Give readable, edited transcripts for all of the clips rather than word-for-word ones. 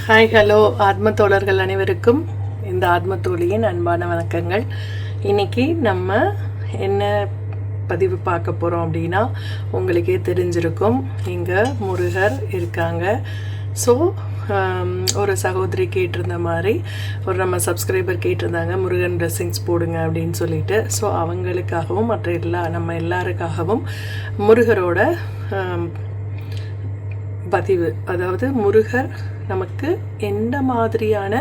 Hi hello ஆத்ம தோழர்கள் அனைவருக்கும் இந்த ஆத்ம தோழியின் அன்பான வணக்கங்கள். இன்றைக்கி நம்ம என்ன பதிவு பார்க்க போகிறோம் அப்படின்னா, உங்களுக்கே தெரிஞ்சிருக்கும், இங்கே முருகர் இருக்காங்க. ஸோ ஒரு சகோதரி கேட்டிருந்த மாதிரி ஒரு நம்ம சப்ஸ்கிரைபர் கேட்டிருந்தாங்க, முருகன் ட்ரெஸ்ஸிங்ஸ் போடுங்க அப்படின்னு சொல்லிட்டு. ஸோ அவங்களுக்காகவும் மற்ற நம்ம எல்லாருக்காகவும் முருகரோட பதிவு, அதாவது முருகர் நமக்கு எந்த மாதிரியான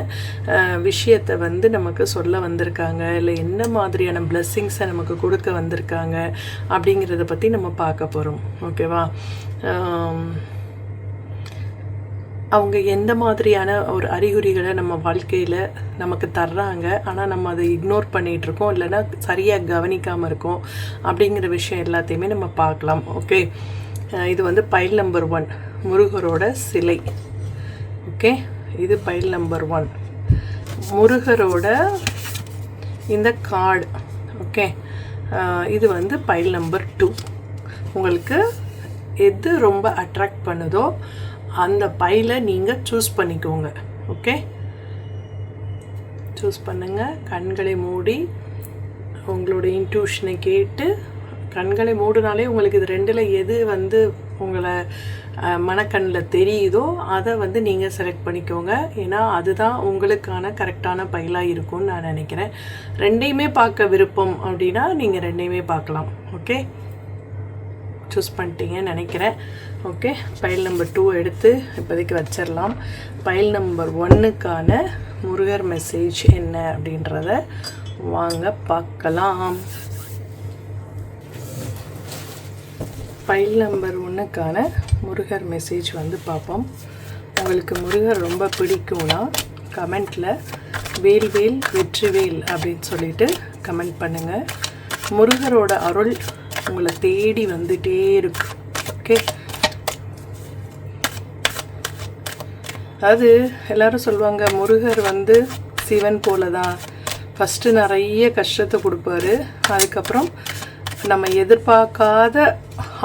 விஷயத்தை வந்து நமக்கு சொல்ல வந்திருக்காங்க, இல்லை என்ன மாதிரியான பிளெஸ்ஸிங்ஸை நமக்கு கொடுக்க வந்திருக்காங்க அப்படிங்கிறத பற்றி நம்ம பார்க்க போகிறோம். ஓகேவா? அவங்க எந்த மாதிரியான ஒரு அறிகுறிகளை நம்ம வாழ்க்கையில் நமக்கு தர்றாங்க, ஆனால் நம்ம அதை இக்னோர் பண்ணிகிட்ருக்கோம், இல்லைன்னா சரியாக கவனிக்காமல் இருக்கோம் அப்படிங்கிற விஷயம் எல்லாத்தையுமே நம்ம பார்க்கலாம். ஓகே, இது வந்து பைல் நம்பர் 1, முருகரோட சிலை. ஓகே, இது பைல் நம்பர் 1, முருகரோட இந்த கார்டு. ஓகே, இது வந்து பைல் நம்பர் 2. உங்களுக்கு எது ரொம்ப அட்ராக்ட் பண்ணுதோ அந்த பைலை நீங்கள் சூஸ் பண்ணிக்கோங்க. ஓகே, சூஸ் பண்ணுங்கள். கண்களை மூடி உங்களோட இன்ட்யூஷனை கேட்டு, கண்களை மூடினாலே உங்களுக்கு இது ரெண்டில் எது வந்து உங்களை மனக்கண்ணில் தெரியுதோ அதை வந்து நீங்கள் செலக்ட் பண்ணிக்கோங்க. ஏன்னா அதுதான் உங்களுக்கான கரெக்டான பைலாக இருக்கும்னு நான் நினைக்கிறேன். ரெண்டையுமே பார்க்க விருப்பம் அப்படின்னா நீங்கள் ரெண்டையுமே பார்க்கலாம். ஓகே, சூஸ் பண்ணிட்டீங்கன்னு நினைக்கிறேன். ஓகே, பைல் நம்பர் 2 எடுத்து இப்போதைக்கு வச்சிடலாம். பைல் நம்பர் 1க்கான முருகர் மெசேஜ் என்ன அப்படின்றத வாங்க பார்க்கலாம். பைல் நம்பர் 1க்கான முருகர் மெசேஜ் வந்து பார்ப்போம். உங்களுக்கு முருகர் ரொம்ப பிடிக்கும்னா கமெண்ட்டில் வேல் வேல் வெற்றிவேல் அப்படின்னு சொல்லிட்டு கமெண்ட் பண்ணுங்கள். முருகரோட அருள் உங்களை தேடி வந்துட்டே இருக்கு. ஓகே, அது எல்லாரும் சொல்லுவாங்க, முருகர் வந்து சிவன் போல தான், ஃபஸ்ட்டு நிறைய கஷ்டத்தை கொடுப்பாரு, அதுக்கப்புறம் நம்ம எதிர்பார்க்காத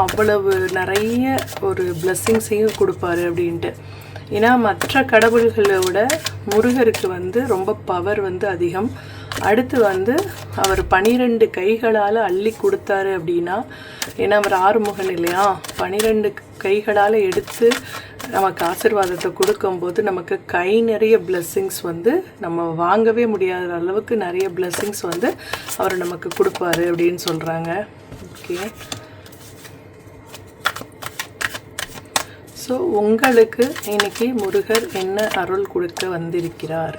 அவ்வளவு நிறைய ஒரு பிளெஸ்ஸிங்ஸையும் கொடுப்பாரு அப்படின்ட்டு. ஏன்னா மற்ற கடவுள்களோட முருகருக்கு வந்து ரொம்ப பவர் வந்து அதிகம். அடுத்து வந்து அவர் 12 கைகளால் அள்ளி கொடுத்தாரு அப்படின்னா, ஏன்னா அவர் ஆறுமுகன் இல்லையா, 12 கைகளால் எடுத்து நமக்கு ஆசீர்வாதத்தை கொடுக்கும்போது நமக்கு கை நிறைய பிளெஸ்ஸிங்ஸ் வந்து நம்ம வாங்கவே முடியாத அளவுக்கு நிறைய பிளெஸ்ஸிங்ஸ் வந்து அவர் நமக்கு கொடுப்பாரு அப்படின்னு சொல்கிறாங்க. ஓகே, ஸோ உங்களுக்கு இன்னைக்கு முருகர் என்ன அருள் கொடுக்க வந்திருக்கிறார்?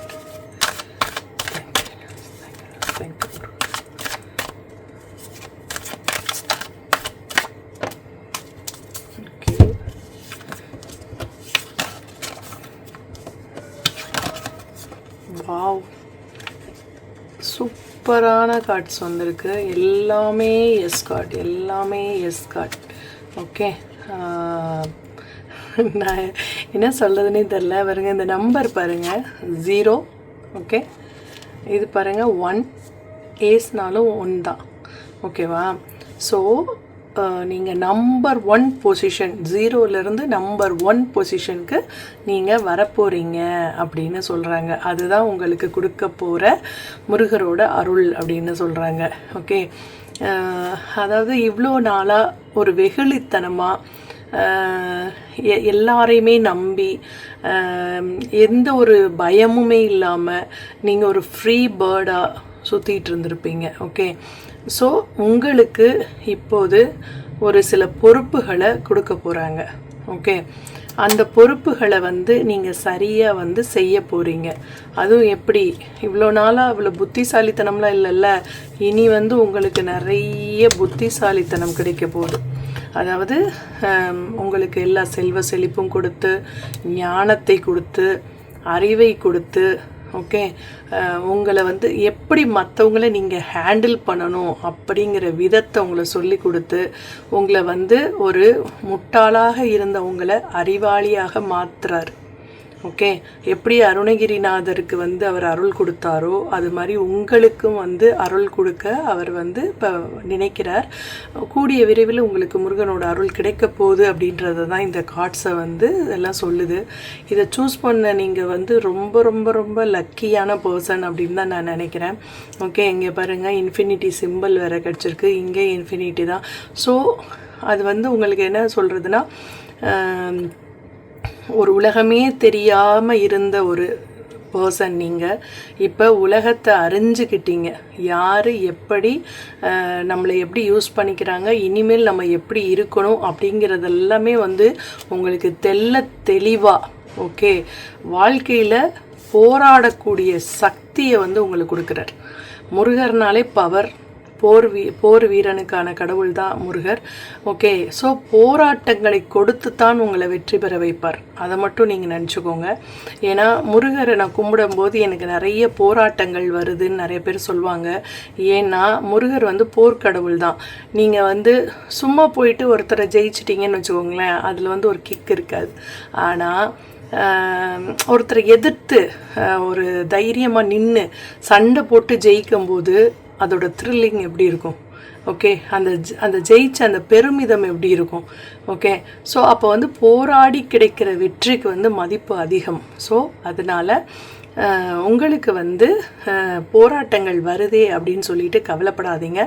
வாவ், சூப்பரான கார்ட்ஸ் வந்திருக்கு. எல்லாமே எஸ் கார்ட், எல்லாமே எஸ் கார்ட். ஓகே, நான் என்ன சொல்கிறதுனே தெரில. பாருங்கள், இந்த நம்பர் பாருங்கள், 0. ஓகே, இது பாருங்கள் 1, ஏஸ்னாலும் 1 தான். ஓகேவா? ஸோ நீங்கள் நம்பர் 1 பொசிஷன், 0லேருந்து நம்பர் 1 பொசிஷனுக்கு நீங்கள் வரப்போகிறீங்க அப்படின்னு சொல்கிறாங்க. அதுதான் உங்களுக்கு கொடுக்க போகிற முருகரோட அருள் அப்படின்னு சொல்கிறாங்க. ஓகே, அதாவது இவ்வளோ நாளாக ஒரு வெகுளித்தனமாக எல்லாரையுமே நம்பி எந்த ஒரு பயமுமே இல்லாமல் நீங்கள் ஒரு ஃப்ரீ பேர்டாக சுற்றிட்டு இருந்திருப்பீங்க. ஓகே, ஸோ உங்களுக்கு இப்போது ஒரு சில பொறுப்புகளை கொடுக்க போகிறாங்க. ஓகே, அந்த பொறுப்புகளை வந்து நீங்கள் சரியாக வந்து செய்ய போகிறீங்க. அதுவும் எப்படி, இவ்வளோ நாளாக அவ்வளோ புத்திசாலித்தனம்லாம் இல்லைல்ல, இனி வந்து உங்களுக்கு நிறைய புத்திசாலித்தனம் கிடைக்க போகுது. அதாவது உங்களுக்கு எல்லா செல்வ செழிப்பும் கொடுத்து, ஞானத்தை கொடுத்து, அறிவை கொடுத்து, ஓகே, உங்களை வந்து எப்படி மற்றவங்களை நீங்கள் ஹேண்டில் பண்ணணும் அப்படிங்கிற விதத்தை உங்களை சொல்லி கொடுத்து, உங்களை வந்து ஒரு முட்டாளாக இருந்த உங்களை அறிவாளியாக மாற்றுறாரு. ஓகே, எப்படி அருணகிரிநாதருக்கு வந்து அவர் அருள் கொடுத்தாரோ அது மாதிரி உங்களுக்கும் வந்து அருள் கொடுக்க அவர் வந்து இப்போ நினைக்கிறார். கூடிய விரைவில் உங்களுக்கு முருகனோட அருள் கிடைக்க போகுது அப்படின்றது தான் இந்த கார்ட்ஸை வந்து எல்லாம் சொல்லுது. இதை சூஸ் பண்ண நீங்கள் வந்து ரொம்ப ரொம்ப ரொம்ப லக்கியான பர்சன் அப்படின்னு தான் நான் நினைக்கிறேன். ஓகே, இங்கே பாருங்கள் இன்ஃபினிட்டி சிம்பிள் வேறு கிடச்சிருக்கு, இங்கே இன்ஃபினிட்டி தான். ஸோ அது வந்து உங்களுக்கு என்ன சொல்கிறதுனா, ஒரு உலகமே தெரியாமல் இருந்த ஒரு பர்சன் நீங்கள் இப்போ உலகத்தை அறிஞ்சுக்கிட்டீங்க. யார் எப்படி நம்மளை எப்படி யூஸ் பண்ணிக்கிறாங்க, இனிமேல் நம்ம எப்படி இருக்கணும் அப்படிங்கிறதெல்லாமே வந்து உங்களுக்கு தெளிவாக ஓகே வாழ்க்கையில் போராடக்கூடிய சக்தியை வந்து உங்களுக்கு கொடுக்குறார். முருகர்னாலே பவர், போர் வீரனுக்கான கடவுள் தான் முருகர். ஓகே, ஸோ போராட்டங்களை கொடுத்து தான் உங்களை வெற்றி பெற வைப்பார். அதை மட்டும் நீங்கள் நினச்சிக்கோங்க. ஏன்னா முருகரை நான் கும்பிடும்போது எனக்கு நிறைய போராட்டங்கள் வருதுன்னு நிறைய பேர் சொல்லுவாங்க. ஏன்னா முருகர் வந்து போர்க்கடவுள் தான். நீங்கள் வந்து சும்மா போயிட்டு ஒருத்தரை ஜெயிச்சிட்டிங்கன்னு வச்சுக்கோங்களேன், அதில் வந்து ஒரு கிக் இருக்காது. ஆனால் ஒருத்தரை எதிர்த்து ஒரு தைரியமாக நின்று சண்டை போட்டு ஜெயிக்கும்போது அதோட த்ரில்லிங் எப்படி இருக்கும்? ஓகே, அந்த ஜெயிச்ச அந்த பெருமிதம் எப்படி இருக்கும்? ஓகே, ஸோ அப்போ வந்து போராடி கிடைக்கிற வெற்றிக்கு வந்து மதிப்பு அதிகம். ஸோ அதனால் உங்களுக்கு வந்து போராட்டங்கள் வருதே அப்படின்னு சொல்லிட்டு கவலைப்படாதீங்க.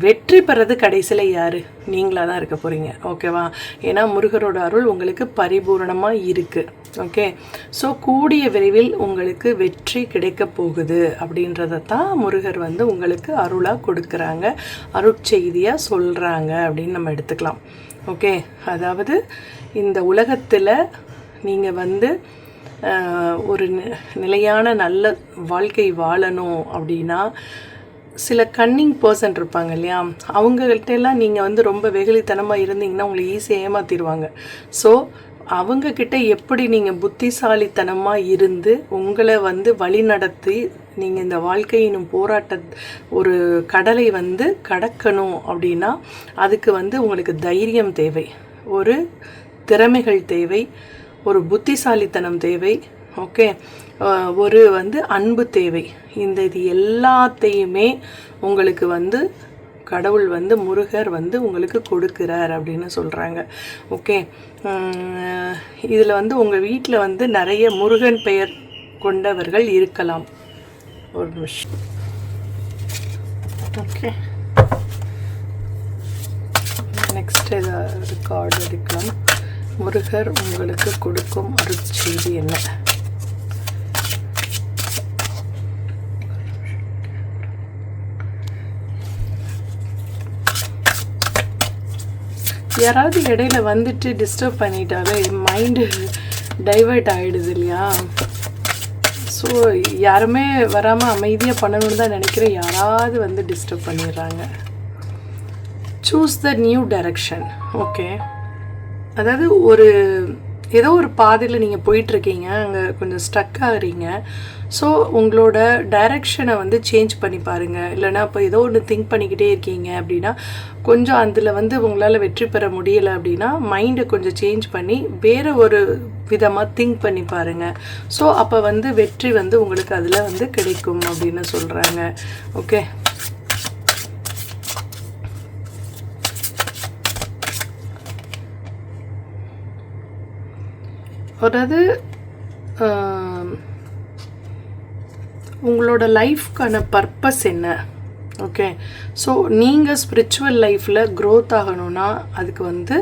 வெற்றி பெறது கடைசியில் யார்? நீங்களாக தான் இருக்க போகிறீங்க. ஓகேவா? ஏன்னா முருகரோட அருள் உங்களுக்கு பரிபூரணமாக இருக்குது. ஓகே, ஸோ கூடிய விரைவில் உங்களுக்கு வெற்றி கிடைக்க போகுது அப்படின்றத தான் முருகர் வந்து உங்களுக்கு அருளாக கொடுக்குறாங்க, அருட்செய்தியாக சொல்கிறாங்க அப்படின்னு நம்ம எடுத்துக்கலாம். ஓகே, அதாவது இந்த உலகத்தில் நீங்கள் வந்து ஒரு நிலையான நல்ல வாழ்க்கை வாழணும் அப்படின்னா சில கன்னிங் பர்சன் இருப்பாங்க இல்லையா, அவங்கள்ட்டெல்லாம் நீங்கள் வந்து ரொம்ப வெகுளித்தனமாக இருந்தீங்கன்னா உங்களை ஈஸியாக ஏமாற்றிடுவாங்க. ஸோ அவங்கக்கிட்ட எப்படி நீங்கள் புத்திசாலித்தனமாக இருந்து உங்களை வந்து வழி நடத்தி நீங்கள் இந்த வாழ்க்கையினும் ஒரு கடலை வந்து கடக்கணும் அப்படின்னா அதுக்கு வந்து உங்களுக்கு தைரியம் தேவை, ஒரு திறமைகள் தேவை, ஒரு புத்திசாலித்தனம் தேவை. ஓகே, ஒரு வந்து அன்பு தேவை. இது எல்லாத்தையுமே உங்களுக்கு வந்து கடவுள் வந்து முருகர் வந்து உங்களுக்கு கொடுக்குறார் அப்படின்னு சொல்கிறாங்க. ஓகே, இதில் வந்து உங்கள் வீட்டில் வந்து நிறைய முருகன் பெயர் கொண்டவர்கள் இருக்கலாம். ஒரு நிமிஷம். ஓகே, நெக்ஸ்ட் ஏதாவது கார்டு எடுக்கலாம். முருகர் உங்களுக்கு கொடுக்கும் அருட்செய்தி என்ன? யாராவது இடையில வந்துட்டு டிஸ்டர்ப் பண்ணிட்டாலே மைண்டு டைவர்ட் ஆகிடுது இல்லையா? ஸோ யாருமே வராமல் அமைதியாக பண்ணணும்னு தான் நினைக்கிறேன். யாராவது வந்து டிஸ்டர்ப் பண்ணிடுறாங்க. Choose the new direction. Okay, அதாவது ஏதோ ஒரு பாதையில் நீங்கள் போயிட்டுருக்கீங்க, அங்கே கொஞ்சம் ஸ்டக் ஆகுறீங்க. ஸோ உங்களோட டைரக்ஷனை வந்து சேஞ்ச் பண்ணி பாருங்கள். இல்லைனா இப்போ ஏதோ ஒன்று திங்க் பண்ணிக்கிட்டே இருக்கீங்க அப்படின்னா கொஞ்சம் அதில் வந்து உங்களால் வெற்றி பெற முடியலை அப்படின்னா மைண்டை கொஞ்சம் சேஞ்ச் பண்ணி வேறு ஒரு விதமாக திங்க் பண்ணி பாருங்கள். ஸோ அப்போ வந்து வெற்றி வந்து உங்களுக்கு அதில் வந்து கிடைக்கும் அப்படின்னு சொல்கிறாங்க. ஓகே, அதாவது உங்களோட லைஃப்க்கான பர்பஸ் என்ன? ஓகே, ஸோ நீங்கள் ஸ்பிரிச்சுவல் லைஃப்பில் க்ரோத் ஆகணும்னா அதுக்கு வந்து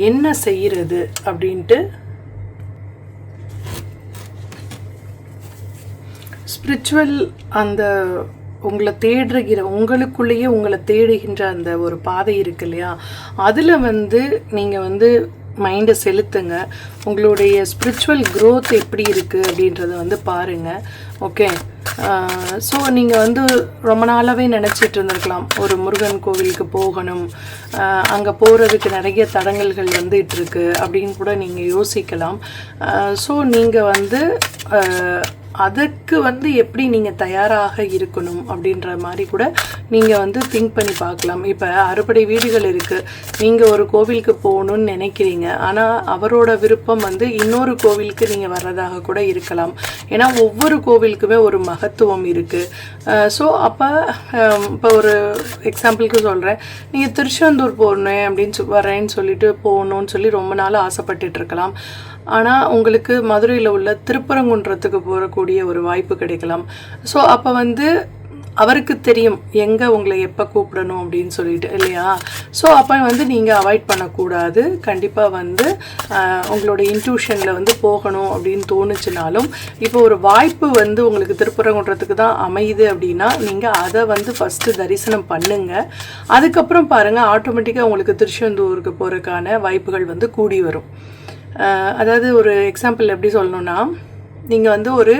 என்ன செய்கிறது அப்படின்ட்டு ஸ்பிரிச்சுவல் அந்த உங்களுக்குள்ளேயே உங்களை தேடுகின்ற அந்த ஒரு பாதை இருக்கு இல்லையா, அதில் வந்து நீங்கள் வந்து மைண்டை செலுத்துங்க. உங்களுடைய ஸ்பிரிச்சுவல் க்ரோத் எப்படி இருக்குது அப்படின்றத வந்து பாருங்கள். ஓகே, ஸோ நீங்கள் வந்து ரொம்ப நாளாகவே நினச்சிட்டு இருந்திருக்கலாம் ஒரு முருகன் கோவிலுக்கு போகணும், அங்கே போகிறதுக்கு நிறைய தடங்கல்கள் வந்துகிட்ருக்கு அப்படின்னு கூட நீங்கள் யோசிக்கலாம். ஸோ நீங்கள் வந்து அதுக்கு வந்து எப்படி நீங்கள் தயாராக இருக்கணும் அப்படின்ற மாதிரி கூட நீங்கள் வந்து திங்க் பண்ணி பார்க்கலாம். இப்போ அறுபடை வீடுகள் இருக்குது, நீங்கள் ஒரு கோவிலுக்கு போகணுன்னு நினைக்கிறீங்க, ஆனால் அவரோட விருப்பம் வந்து இன்னொரு கோவிலுக்கு நீங்கள் வர்றதாக கூட இருக்கலாம். ஏன்னா ஒவ்வொரு கோவிலுக்குமே ஒரு மகத்துவம் இருக்குது. ஸோ அப்போ இப்போ ஒரு எக்ஸாம்பிளுக்கு சொல்கிறேன், நீங்கள் திருச்செந்தூர் போகணும் அப்படின்னு வரேன்னு சொல்லிட்டு போகணுன்னு சொல்லி ரொம்ப நாள் ஆசைப்பட்டுட்டு இருக்கலாம். ஆனால் உங்களுக்கு மதுரையில் உள்ள திருப்பரங்குன்றத்துக்கு போகக்கூடிய ஒரு வாய்ப்பு கிடைக்கலாம். ஸோ அப்போ வந்து அவருக்கு தெரியும் எங்கே உங்களை எப்போ கூப்பிடணும் அப்படின்னு சொல்லிட்டு, இல்லையா? ஸோ அப்போ வந்து நீங்கள் அவாய்ட் பண்ணக்கூடாது. கண்டிப்பாக வந்து உங்களோட இன்ட்யூஷனில் வந்து போகணும் அப்படின்னு தோணுச்சுனாலும், இப்போ ஒரு வாய்ப்பு வந்து உங்களுக்கு திருப்பரங்குன்றத்துக்கு தான் அமையுது அப்படின்னா நீங்கள் அதை வந்து ஃபஸ்ட்டு தரிசனம் பண்ணுங்கள். அதுக்கப்புறம் பாருங்கள், ஆட்டோமேட்டிக்காக உங்களுக்கு திருச்செந்தூருக்கு போகிறதுக்கான வாய்ப்புகள் வந்து கூடி வரும். அதாவது ஒரு எக்ஸாம்பிள் எப்படி சொல்லணுன்னா, நீங்கள் வந்து ஒரு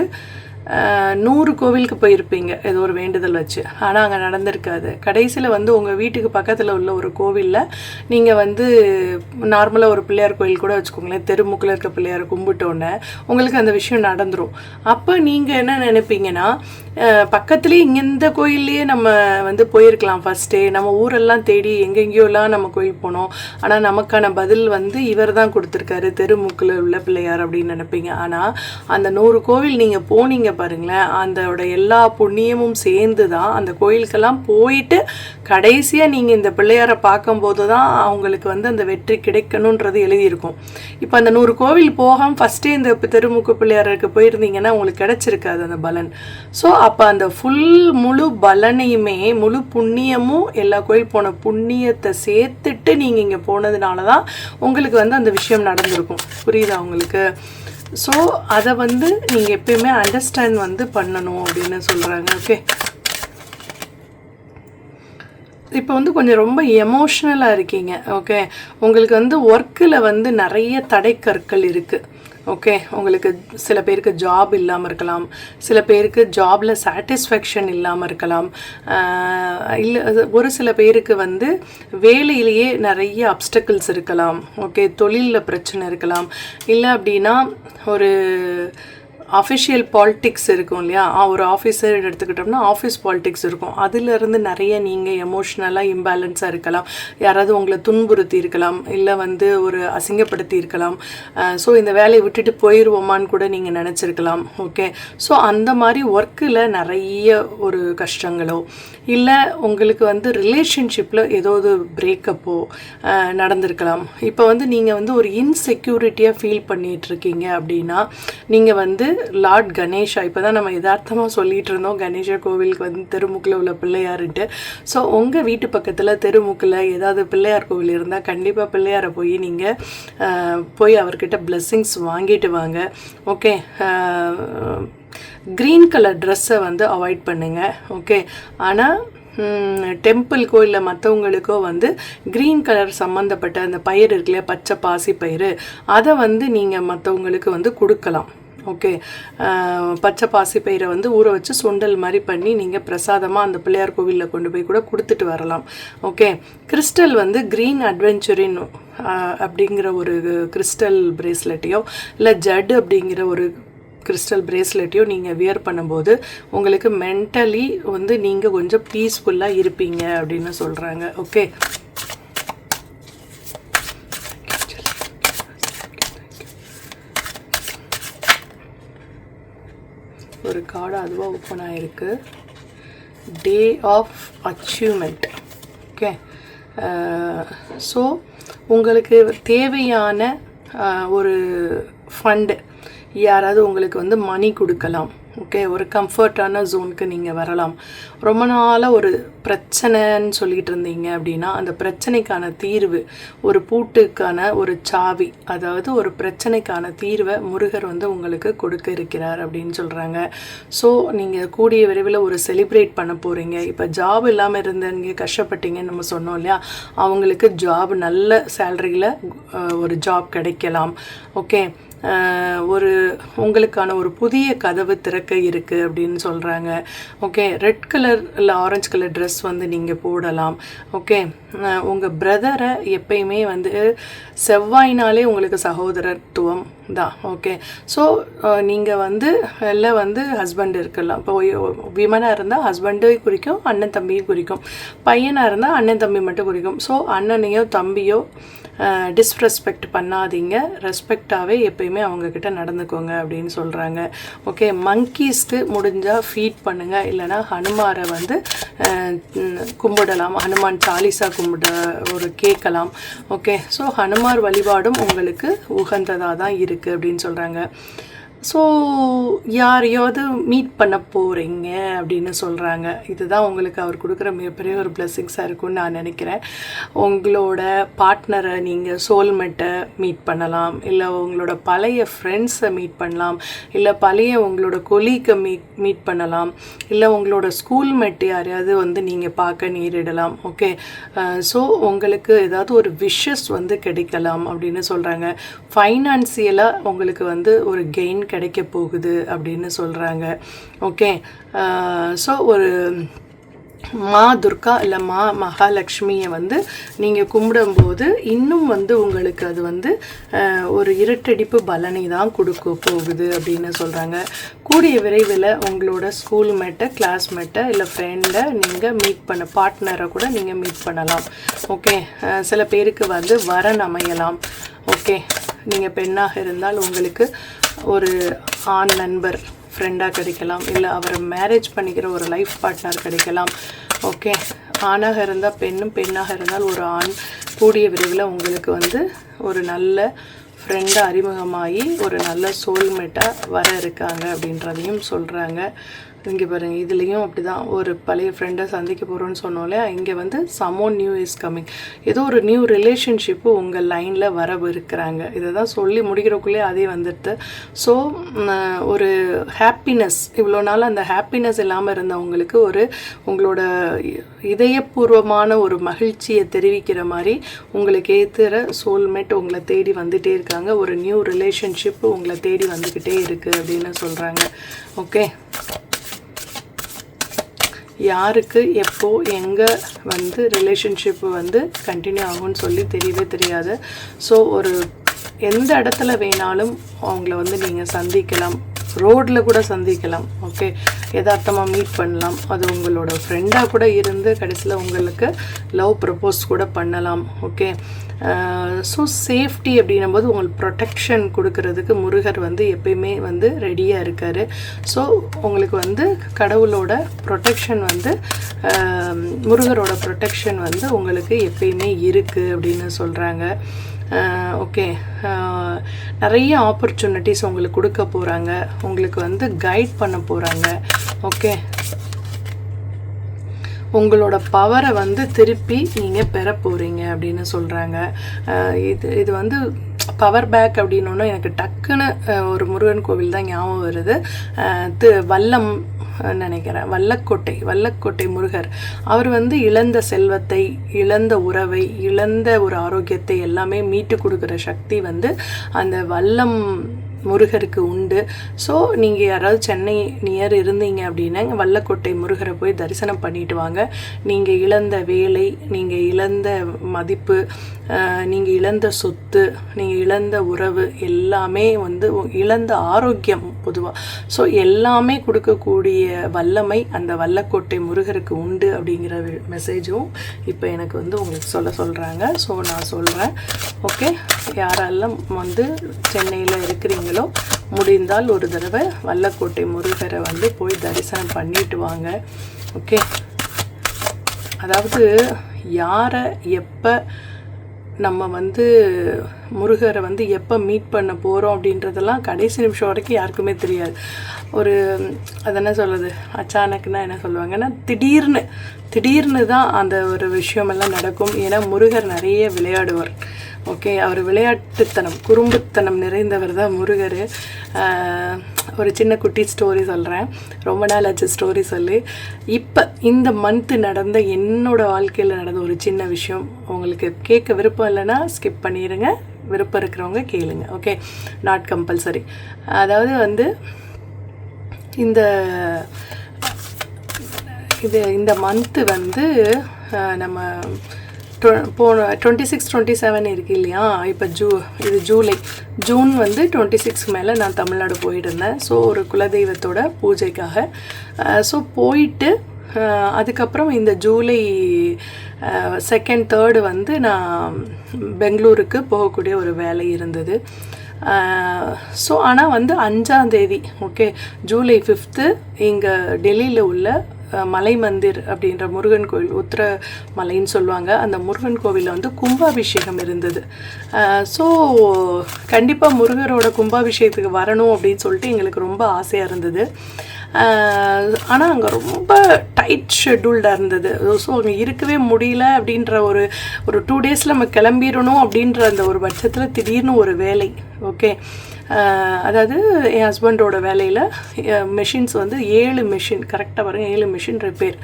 100 கோவிலுக்கு போயிருப்பீங்க ஏதோ ஒரு வேண்டுதல் வச்சு, ஆனால் அங்கே நடந்திருக்காது. கடைசியில் வந்து உங்கள் வீட்டுக்கு பக்கத்தில் உள்ள ஒரு கோவிலில் நீங்கள் வந்து நார்மலாக ஒரு பிள்ளையார் கோயில் கூட வச்சுக்கோங்களேன், தெருமுக்கில் இருக்க பிள்ளையார் கும்பிட்டோன்னே உங்களுக்கு அந்த விஷயம் நடந்துடும். அப்போ நீங்கள் என்ன நினைப்பீங்கன்னா, பக்கத்துலேயே இங்கே இந்த கோயில்லையே நம்ம வந்து போயிருக்கலாம் ஃபஸ்ட்டே, நம்ம ஊரெல்லாம் தேடி எங்கெங்கேயோலாம் நம்ம கோயில் போனோம், ஆனால் நமக்கான பதில் வந்து இவர் தான் கொடுத்துருக்காரு, தெருமுக்கில் உள்ள பிள்ளையார் அப்படின்னு நினைப்பீங்க. ஆனால் அந்த 100 கோவில் நீங்கள் போனீங்க பாருங்களேன், அதோட எல்லா புண்ணியமும் சேர்ந்து தான் அந்த கோயிலுக்கெல்லாம் போயிட்டு கடைசியாக நீங்கள் இந்த பிள்ளையாரை பார்க்கும்போது தான் அவங்களுக்கு வந்து அந்த வெற்றி கிடைக்கணுன்றது எழுதியிருக்கும். இப்போ அந்த 100 கோவில் போகாமல் ஃபஸ்ட்டே இந்த தெருமுக்கு பிள்ளையாருக்கு போயிருந்தீங்கன்னா உங்களுக்கு கிடைச்சிருக்காது அந்த பலன். ஸோ அப்போ அந்த முழு பலனையுமே, முழு புண்ணியமும், எல்லா கோயில் போன புண்ணியத்தை சேர்த்துட்டு நீங்கள் இங்கே போனதுனால தான் உங்களுக்கு வந்து அந்த விஷயம் நடந்திருக்கும். புரியுதா உங்களுக்கு? ஸோ அதை வந்து நீங்கள் எப்பயுமே அண்டர்ஸ்டாண்ட் வந்து பண்ணணும் அப்படின்னு சொல்கிறாங்க. ஓகே, இப்போ வந்து கொஞ்சம் ரொம்ப எமோஷ்னலாக இருக்கீங்க. ஓகே, உங்களுக்கு வந்து ஒர்க்கில் வந்து நிறைய தடைக்கற்கள் இருக்குது. ஓகே, உங்களுக்கு சில பேருக்கு ஜாப் இல்லாமல் இருக்கலாம், சில பேருக்கு ஜாபில் சாட்டிஸ்ஃபேக்ஷன் இல்லாமல் இருக்கலாம், இல்லை ஒரு சில பேருக்கு வந்து வேலையிலேயே நிறைய அப்டக்கிள்ஸ் இருக்கலாம். ஓகே, தொழிலில் பிரச்சனை இருக்கலாம், இல்லை அப்படின்னா ஒரு அஃபிஷியல் பாலிட்டிக்ஸ் இருக்கும் இல்லையா, ஒரு ஆஃபீஸர் எடுத்துக்கிட்டோம்னா ஆஃபீஸ் பாலிட்டிக்ஸ் இருக்கும், அதிலிருந்து நிறைய நீங்கள் எமோஷ்னலாக இம்பேலன்ஸாக இருக்கலாம், யாராவது உங்களை துன்புறுத்தி இருக்கலாம், இல்லை வந்து ஒரு அசிங்கப்படுத்தி இருக்கலாம். ஸோ இந்த வேலையை விட்டுட்டு போயிடுவோமான்னு கூட நீங்கள் நினச்சிருக்கலாம். ஓகே, ஸோ அந்த மாதிரி ஒர்க்கில் நிறைய ஒரு கஷ்டங்களோ, இல்லை உங்களுக்கு வந்து ரிலேஷன்ஷிப்பில் ஏதாவது பிரேக்கப்போ நடந்திருக்கலாம். இப்போ வந்து நீங்கள் வந்து ஒரு இன்செக்யூரிட்டியாக ஃபீல் பண்ணிகிட்ருக்கீங்க அப்படின்னா நீங்கள் வந்து லார்ட் கணேஷா, இப்போ தான் நம்ம யதார்த்தமாக சொல்லிகிட்டு இருந்தோம் கணேஷா கோவிலுக்கு வந்து தெருமுக்கில் உள்ள பிள்ளையாருன்ட்டு. ஸோ உங்கள் வீட்டு பக்கத்தில் தெருமுக்கில் ஏதாவது பிள்ளையார் கோவில் இருந்தால் கண்டிப்பாக பிள்ளையாரை போய் நீங்கள் போய் அவர்கிட்ட பிளெஸ்ஸிங்ஸ் வாங்கிட்டு வாங்க. ஓகே, க்ரீன் கலர் ட்ரெஸ்ஸை வந்து அவாய்ட் பண்ணுங்கள். ஓகே, ஆனால் டெம்பிள்கோ இல்லை மற்றவங்களுக்கோ வந்து க்ரீன் கலர் சம்மந்தப்பட்ட அந்த பயிர் இருக்குல்லையா, பச்சை பாசி பயிர், அதை வந்து நீங்கள் மற்றவங்களுக்கு வந்து கொடுக்கலாம். ஓகே, பச்சை பாசி பயிரை வந்து ஊற வச்சு சுண்டல் மாதிரி பண்ணி நீங்கள் பிரசாதமாக அந்த பிள்ளையார் கோவிலில் கொண்டு போய் கூட கொடுத்துட்டு வரலாம். ஓகே, கிறிஸ்டல் வந்து க்ரீன் அட்வென்ச்சரின் அப்படிங்கிற ஒரு கிறிஸ்டல் பிரேஸ்லெட்டையோ இல்லை ஜட் அப்படிங்கிற ஒரு கிறிஸ்டல் பிரேஸ்லெட்டையும் நீங்கள் வியர் பண்ணும்போது உங்களுக்கு மென்டலி வந்து நீங்கள் கொஞ்சம் பீஸ்ஃபுல்லாக இருப்பீங்க அப்படின்னு சொல்கிறாங்க. ஓகே, ஒரு கார்டு அதுவாக ஓப்பன் ஆகிருக்கு, day of achievement. Okay, so உங்களுக்கு தேவையான ஒரு ஃபண்டு, யாராவது உங்களுக்கு வந்து மணி கொடுக்கலாம். ஓகே, ஒரு கம்ஃபர்டான ஜோனுக்கு நீங்கள் வரலாம். ரொம்ப நாளாக ஒரு பிரச்சனைன்னு சொல்லிகிட்டு இருந்தீங்க அப்படின்னா அந்த பிரச்சனைக்கான தீர்வு, ஒரு பூட்டுக்கான ஒரு சாவி, அதாவது ஒரு பிரச்சனைக்கான தீர்வை முருகர் வந்து உங்களுக்கு கொடுக்க இருக்கிறார் அப்படின்னு சொல்கிறாங்க. ஸோ நீங்கள் கூடிய விரைவில் ஒரு செலிப்ரேட் பண்ண போகிறீங்க. இப்போ ஜாப் இல்லாமல் இருந்தவங்க கஷ்டப்பட்டீங்கன்னு நம்ம சொன்னோம் இல்லையா, அவங்களுக்கு ஜாப் நல்ல சேலரியில் ஒரு ஜாப் கிடைக்கலாம். ஓகே, ஒரு உங்களுக்கான ஒரு புதிய கதவு திறக்க இருக்குது அப்படின்னு சொல்கிறாங்க. ஓகே, ரெட் கலர் இல்லை ஆரஞ்சு கலர் ட்ரெஸ் வந்து நீங்கள் போடலாம். ஓகே, உங்கள் பிரதரை எப்பயுமே வந்து செவ்வாயினாலே உங்களுக்கு சகோதரத்துவம் தான். ஓகே, ஸோ நீங்கள் வந்து எல்லாம் வந்து ஹஸ்பண்ட் இருக்கலாம். இப்போ விமனாக இருந்தால் ஹஸ்பண்டையும் குறிக்கும், அண்ணன் தம்பியும் குறிக்கும். பையனாக இருந்தால் அண்ணன் தம்பி மட்டும் குறிக்கும். ஸோ அண்ணனையோ தம்பியோ டிஸ்ரெஸ்பெக்ட் பண்ணாதீங்க, ரெஸ்பெக்டாகவே எப்பயுமே அவங்கக்கிட்ட நடந்துக்கோங்க அப்படின்னு சொல்கிறாங்க. ஓகே, மங்கீஸ்க்கு முடிஞ்சால் ஃபீட் பண்ணுங்கள், இல்லைனா ஹனுமாரை வந்து கும்பிடலாம், ஹனுமான் சாலிசா ஒரு கேட்கலாம். ஓகே, ஸோ ஹனுமார் வழிபாடும் உங்களுக்கு உகந்ததாக தான் இருக்குது அப்படின்னு சொல்கிறாங்க. ஸோ யாரையாவது மீட் பண்ண போகிறீங்க அப்படின்னு சொல்கிறாங்க. இதுதான் உங்களுக்கு அவர் கொடுக்குற மிகப்பெரிய ஒரு பிளெஸ்ஸிங்ஸாக இருக்கும்னு நான் நினைக்கிறேன். உங்களோட பார்ட்னரை நீங்கள் சோல்மேட்டை மீட் பண்ணலாம், இல்லை உங்களோட பழைய ஃப்ரெண்ட்ஸை மீட் பண்ணலாம், இல்லை பழைய உங்களோட கொலீக்கை மீட் பண்ணலாம், இல்லை உங்களோட ஸ்கூல்மேட் யாரையாவது வந்து நீங்கள் பார்க்க நேரிடலாம். ஓகே, ஸோ உங்களுக்கு ஏதாவது ஒரு விஷஸ் வந்து கிடைக்கலாம் அப்படின்னு சொல்கிறாங்க. ஃபைனான்சியலாக உங்களுக்கு வந்து ஒரு கெயின் கிடைக்க போகுது அப்படின்னு சொல்கிறாங்க. ஓகே, ஸோ ஒரு மா துர்கா இல்லை மகாலட்சுமியை வந்து நீங்கள் கும்பிடும்போது இன்னும் வந்து உங்களுக்கு அது வந்து ஒரு இரட்டடிப்பு பலனை தான் கொடுக்க போகுது அப்படின்னு சொல்கிறாங்க. கூடிய விரைவில் உங்களோட ஸ்கூல்மேட்டை, கிளாஸ்மேட்டை இல்லை ஃப்ரெண்டை நீங்கள் மீட் பண்ண, பார்ட்னரை கூட நீங்கள் மீட் பண்ணலாம். ஓகே, சில பேருக்கு வந்து வரன் அமையலாம். ஓகே, நீங்கள் பெண்ணாக இருந்தால் உங்களுக்கு ஒரு ஆண் நண்பர் ஃப்ரெண்டாக கிடைக்கலாம், இல்லை அவரை மேரேஜ் பண்ணிக்கிற ஒரு லைஃப் பார்ட்னர் கிடைக்கலாம். ஓகே, ஆணாக இருந்தால் பெண்ணும், பெண்ணாக இருந்தால் ஒரு ஆண் கூடிய விரைவில் உங்களுக்கு வந்து ஒரு நல்ல ஃப்ரெண்டாக அறிமுகமாகி ஒரு நல்ல சோல்மேட்டாக வர இருக்காங்க அப்படின்றதையும் சொல்கிறாங்க. இங்கே பாருங்கள், இதுலேயும் அப்படி தான் ஒரு பழைய ஃப்ரெண்டை சந்திக்க போகிறோன்னு சொன்னோம்ல, இங்கே வந்து சமோன் நியூ இஸ் கம்மிங், ஏதோ ஒரு நியூ ரிலேஷன்ஷிப்பு உங்கள் லைனில் வர இருக்கிறாங்க. இதை தான் சொல்லி முடிக்கிறக்குள்ளே அதே வந்துடுது. ஸோ ஒரு ஹாப்பினஸ், இவ்வளோ நாள் அந்த ஹாப்பினஸ் இல்லாமல் இருந்தவங்களுக்கு ஒரு உங்களோட இதயபூர்வமான ஒரு மகிழ்ச்சியை தெரிவிக்கிற மாதிரி உங்களுக்கு ஏற்றுற சோல்மேட் உங்களை தேடி வந்துகிட்டே இருக்காங்க. ஒரு நியூ ரிலேஷன்ஷிப் உங்களை தேடி வந்துக்கிட்டே இருக்குது அப்படின்னு சொல்கிறாங்க. ஓகே, யாருக்கு எப்போ எங்கே வந்து ரிலேஷன்ஷிப்பு வந்து கண்டினியூ ஆகும்னு சொல்லி தெரியவே தெரியாது. ஸோ ஒரு எந்த இடத்துல வேணாலும் அவங்கள வந்து நீங்கள் சந்திக்கலாம், ரோடில் கூட சந்திக்கலாம். ஓகே, யதார்த்தமாக மீட் பண்ணலாம். அது உங்களோட ஃப்ரெண்டாக கூட இருந்து கடைசியில் உங்களுக்கு லவ் ப்ரப்போஸ் கூட பண்ணலாம். ஓகே, ஸோ சேஃப்டி அப்படின்னும்போது உங்களுக்கு ப்ரொடெக்ஷன் கொடுக்கறதுக்கு முருகர் வந்து எப்பயுமே வந்து ரெடியாக இருக்கார். ஸோ உங்களுக்கு வந்து கடவுளோட ப்ரொடெக்ஷன் வந்து முருகரோட ப்ரொடெக்ஷன் வந்து உங்களுக்கு எப்பயுமே இருக்குது அப்படின்னு சொல்கிறாங்க. ஓகே, நிறைய ஆப்பர்ச்சுனிட்டிஸ் உங்களுக்கு கொடுக்க போகிறாங்க, உங்களுக்கு வந்து கைட் பண்ண போகிறாங்க. ஓகே, உங்களோட பவரை வந்து திருப்பி நீங்கள் பெற போகிறீங்க அப்படின்னு சொல்கிறாங்க. இது வந்து பவர் பேக் அப்படின்னோன்னா எனக்கு டக்குன்னு ஒரு முருகன் கோவில் தான் ஞாபகம் வருது. வல்லம் நினைக்கிறேன், வல்லக்கோட்டை முருகர். அவர் வந்து இழந்த செல்வத்தை, இழந்த உறவை, இழந்த ஒரு ஆரோக்கியத்தை எல்லாமே மீட்டு கொடுக்குற சக்தி வந்து அந்த வல்லம் முருகருக்கு உண்டு. ஸோ நீங்கள் யாராவது சென்னை நியர் இருந்தீங்க அப்படின்னா வல்லக்கோட்டை முருகரை போய் தரிசனம் பண்ணிட்டு வாங்க. நீங்கள் இழந்த வேலை, நீங்கள் இழந்த மதிப்பு, நீங்கள் இழந்த சொத்து, நீங்கள் இழந்த உறவு எல்லாமே வந்து இழந்த ஆரோக்கியம் பொதுவாக, ஸோ எல்லாமே கொடுக்கக்கூடிய வல்லமை அந்த வல்லக்கோட்டை முருகருக்கு உண்டு அப்படிங்கிற மெசேஜும் இப்போ எனக்கு வந்து உங்களுக்கு சொல்கிறாங்க. ஸோ நான் சொல்கிறேன். ஓகே, யாரெல்லாம் வந்து சென்னையில் இருக்கிறீங்களோ முடிந்தால் ஒரு தடவை வல்லக்கோட்டை முருகரை வந்து போய் தரிசனம் பண்ணிட்டு வாங்க. ஓகே, அதாவது யாரை எப்போ நம்ம வந்து முருகரை வந்து எப்போ மீட் பண்ண போகிறோம் அப்படின்றதெல்லாம் கடைசி நிமிஷம் வரைக்கும் யாருக்குமே தெரியாது. ஒரு அது என்ன சொல்கிறது, அச்சானக்குன்னா என்ன சொல்லுவாங்கன்னா திடீர்னு தான் அந்த ஒரு விஷயமெல்லாம் நடக்கும். ஏன்னா முருகர் நிறைய விளையாடுவார். ஓகே, அவர் விளையாட்டுத்தனம், குறும்புத்தனம் நிறைந்தவர் தான் முருகர். ஒரு சின்ன குட்டி ஸ்டோரி சொல்கிறேன், ரொம்ப நாள் ஆச்சு ஸ்டோரி சொல்லி. இப்போ இந்த மந்த்து நடந்த என்னோடய வாழ்க்கையில் நடந்த ஒரு சின்ன விஷயம் உங்களுக்கு கேட்க விருப்பம் இல்லைன்னா ஸ்கிப் பண்ணிடுங்க. விருப்பம் இருக்கிறவங்க கேளுங்க. Okay, not compulsory. அதாவது வந்து இந்த மந்த்து வந்து நம்ம போன 26, 27 இருக்கு இல்லையா, இப்போ இது ஜூன் வந்து 26 மேலே நான் தமிழ்நாடு போயிட்டுருந்தேன். ஸோ ஒரு குலதெய்வத்தோட பூஜைக்காக. ஸோ போயிட்டு அதுக்கப்புறம் இந்த ஜூலை 2nd 3rd வந்து நான் பெங்களூருக்கு போகக்கூடிய ஒரு வேலை இருந்தது. ஸோ ஆனால் வந்து 5ஆம் தேதி, ஓகே, ஜூலை 5th இங்கே டெல்லியில் உள்ள மலை மந்திர் அப்படின்ற முருகன் கோவில், உத்திர மலைன்னு சொல்லுவாங்க, அந்த முருகன் கோவிலில் வந்து கும்பாபிஷேகம் இருந்தது. ஸோ கண்டிப்பாக முருகரோட கும்பாபிஷேகத்துக்கு வரணும் அப்படின்னு சொல்லிட்டு எங்களுக்கு ரொம்ப ஆசையாக இருந்தது. ஆனால் அங்கே ரொம்ப டைட் ஷெட்யூல்டாக இருந்தது. ஸோ அங்கே இருக்கவே முடியல அப்படின்ற ஒரு 2 days நம்ம கிளம்பிடணும் அப்படின்ற அந்த ஒரு பட்சத்தில் திடீர்னு ஒரு வேலை. ஓகே, அதாவது என் ஹஸ்பண்டோட வேலையில் மெஷின்ஸ் வந்து 7 மெஷின் கரெக்டாக வரும், 7 மெஷின் ரிப்பேர்.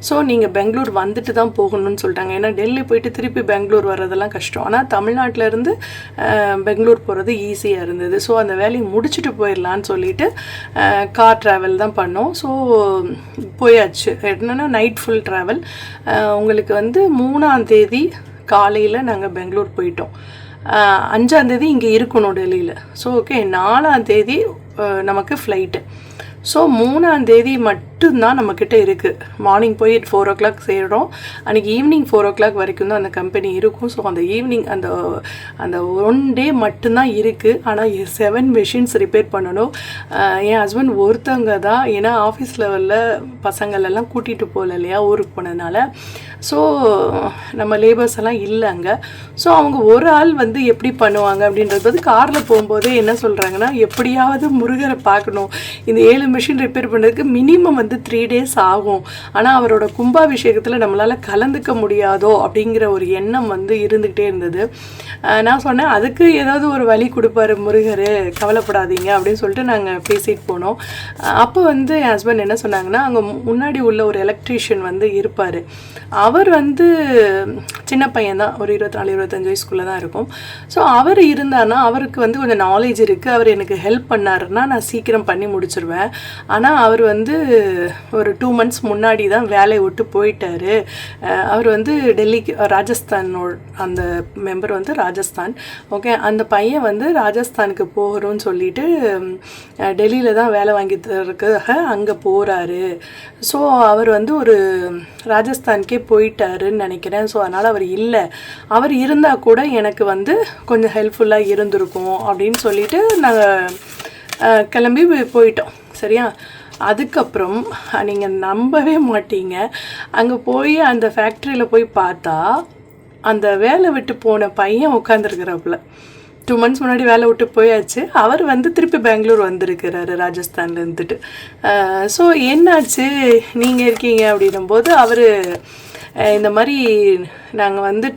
ஸோ நீங்கள் பெங்களூர் வந்துட்டு தான் போகணும்னு சொல்லிட்டாங்க. ஏன்னா டெல்லி போயிட்டு திருப்பி பெங்களூர் வர்றதெல்லாம் கஷ்டம். ஆனால் தமிழ்நாட்டிலேருந்து பெங்களூர் போகிறது ஈஸியாக இருந்தது. ஸோ அந்த வேலையை முடிச்சுட்டு போயிடலான்னு சொல்லிட்டு கார் ட்ராவல் தான் பண்ணோம். ஸோ போயாச்சு. என்னென்னா நைட் ஃபுல் ட்ராவல். உங்களுக்கு வந்து 3ஆம் தேதி காலையில் நாங்கள் பெங்களூர் போயிட்டோம். 5ஆம் தேதி இங்கே இருக்கணும் டெல்லியில். ஸோ ஓகே, 4ஆம் தேதி நமக்கு ஃப்ளைட்டு. ஸோ 3ஆம் தேதி மட்டும்தான் நம்மக்கிட்ட இருக்குது. மார்னிங் போய் 4 o'clock சேர்றோம். அன்றைக்கி ஈவினிங் 4 o'clock வரைக்கும் தான் அந்த கம்பெனி இருக்கும். ஸோ அந்த ஈவினிங் அந்த 1 day மட்டும்தான் இருக்குது. ஆனால் 7 மெஷின்ஸ் ரிப்பேர் பண்ணணும். என் ஹஸ்பண்ட் ஒருத்தவங்க தான், ஏன்னா ஆஃபீஸ் லெவலில் பசங்களெல்லாம் கூட்டிகிட்டு போகல இல்லையா, ஊருக்கு போனதுனால. ஸோ நம்ம லேபர்ஸ் எல்லாம் இல்லை அங்கே. ஸோ அவங்க ஒரு ஆள் வந்து எப்படி பண்ணுவாங்க அப்படின்றது வந்து காரில் போகும்போதே என்ன சொல்கிறாங்கன்னா, எப்படியாவது முருகரை பார்க்கணும், இந்த 7 மிஷின் ரிப்பேர் பண்ணுறதுக்கு மினிமம் வந்து 3 days ஆகும். ஆனால் அவரோட கும்பாபிஷேகத்தில் நம்மளால் கலந்துக்க முடியாதோ அப்படிங்கிற ஒரு எண்ணம் வந்து இருந்துக்கிட்டே இருந்தது. நான் சொன்னேன், அதுக்கு ஏதாவது ஒரு வழி கொடுப்பாரு முருகர், கவலைப்படாதீங்க அப்படின்னு சொல்லிட்டு நாங்கள் பேசிட்டு போனோம். அப்போ வந்து என் ஹஸ்பண்ட் என்ன சொன்னாங்கன்னா, அங்கே முன்னாடி உள்ள ஒரு எலக்ட்ரீஷியன் வந்து இருப்பார். அவர் வந்து சின்ன பையன் தான், ஒரு 24-25 வயசுக்குள்ளே தான் இருக்கும். ஸோ அவர் இருந்தார்னா அவருக்கு வந்து கொஞ்சம் நாலேஜ் இருக்குது. அவர் எனக்கு ஹெல்ப் பண்ணாருன்னா நான் சீக்கிரம் பண்ணி முடிச்சிருவேன். ஆனால் அவர் வந்து ஒரு 2 months முன்னாடி தான் வேலையை விட்டு போயிட்டார். அவர் வந்து டெல்லிக்கு, ராஜஸ்தானோட அந்த மெம்பர் வந்து ராஜஸ்தான். ஓகே, அந்த பையன் வந்து ராஜஸ்தானுக்கு போகிறோன்னு சொல்லிட்டு டெல்லியில் தான் வேலை வாங்கி தரதுக்காக அங்கே போகிறாரு. ஸோ அவர் வந்து ஒரு ராஜஸ்தானுக்கே போயிட்டாருன்னு நினைக்கிறேன். ஸோ அதனால் அவர் இல்லை. அவர் இருந்தால் கூட எனக்கு வந்து கொஞ்சம் ஹெல்ப்ஃபுல்லாக இருந்திருக்கும் அப்படின்னு சொல்லிட்டு நாங்கள் கிளம்பி போயிட்டோம். சரியா? அதுக்கப்புறம் நீங்கள் நம்பவே மாட்டீங்க, அங்கே போய் அந்த ஃபேக்ட்ரியில் போய் பார்த்தா அந்த வேலை விட்டு போன பையன் உட்காந்துருக்குறாப்புல. 2 months முன்னாடி வேலை விட்டு போயாச்சு. அவர் வந்து திருப்பி பெங்களூர் வந்திருக்கிறாரு ராஜஸ்தான்ல இருந்துட்டு. ஸோ என்னாச்சு நீங்கள் இருக்கீங்க அப்படின்னும்போது அவர் இந்த மாதிரி நாங்கள் வந்து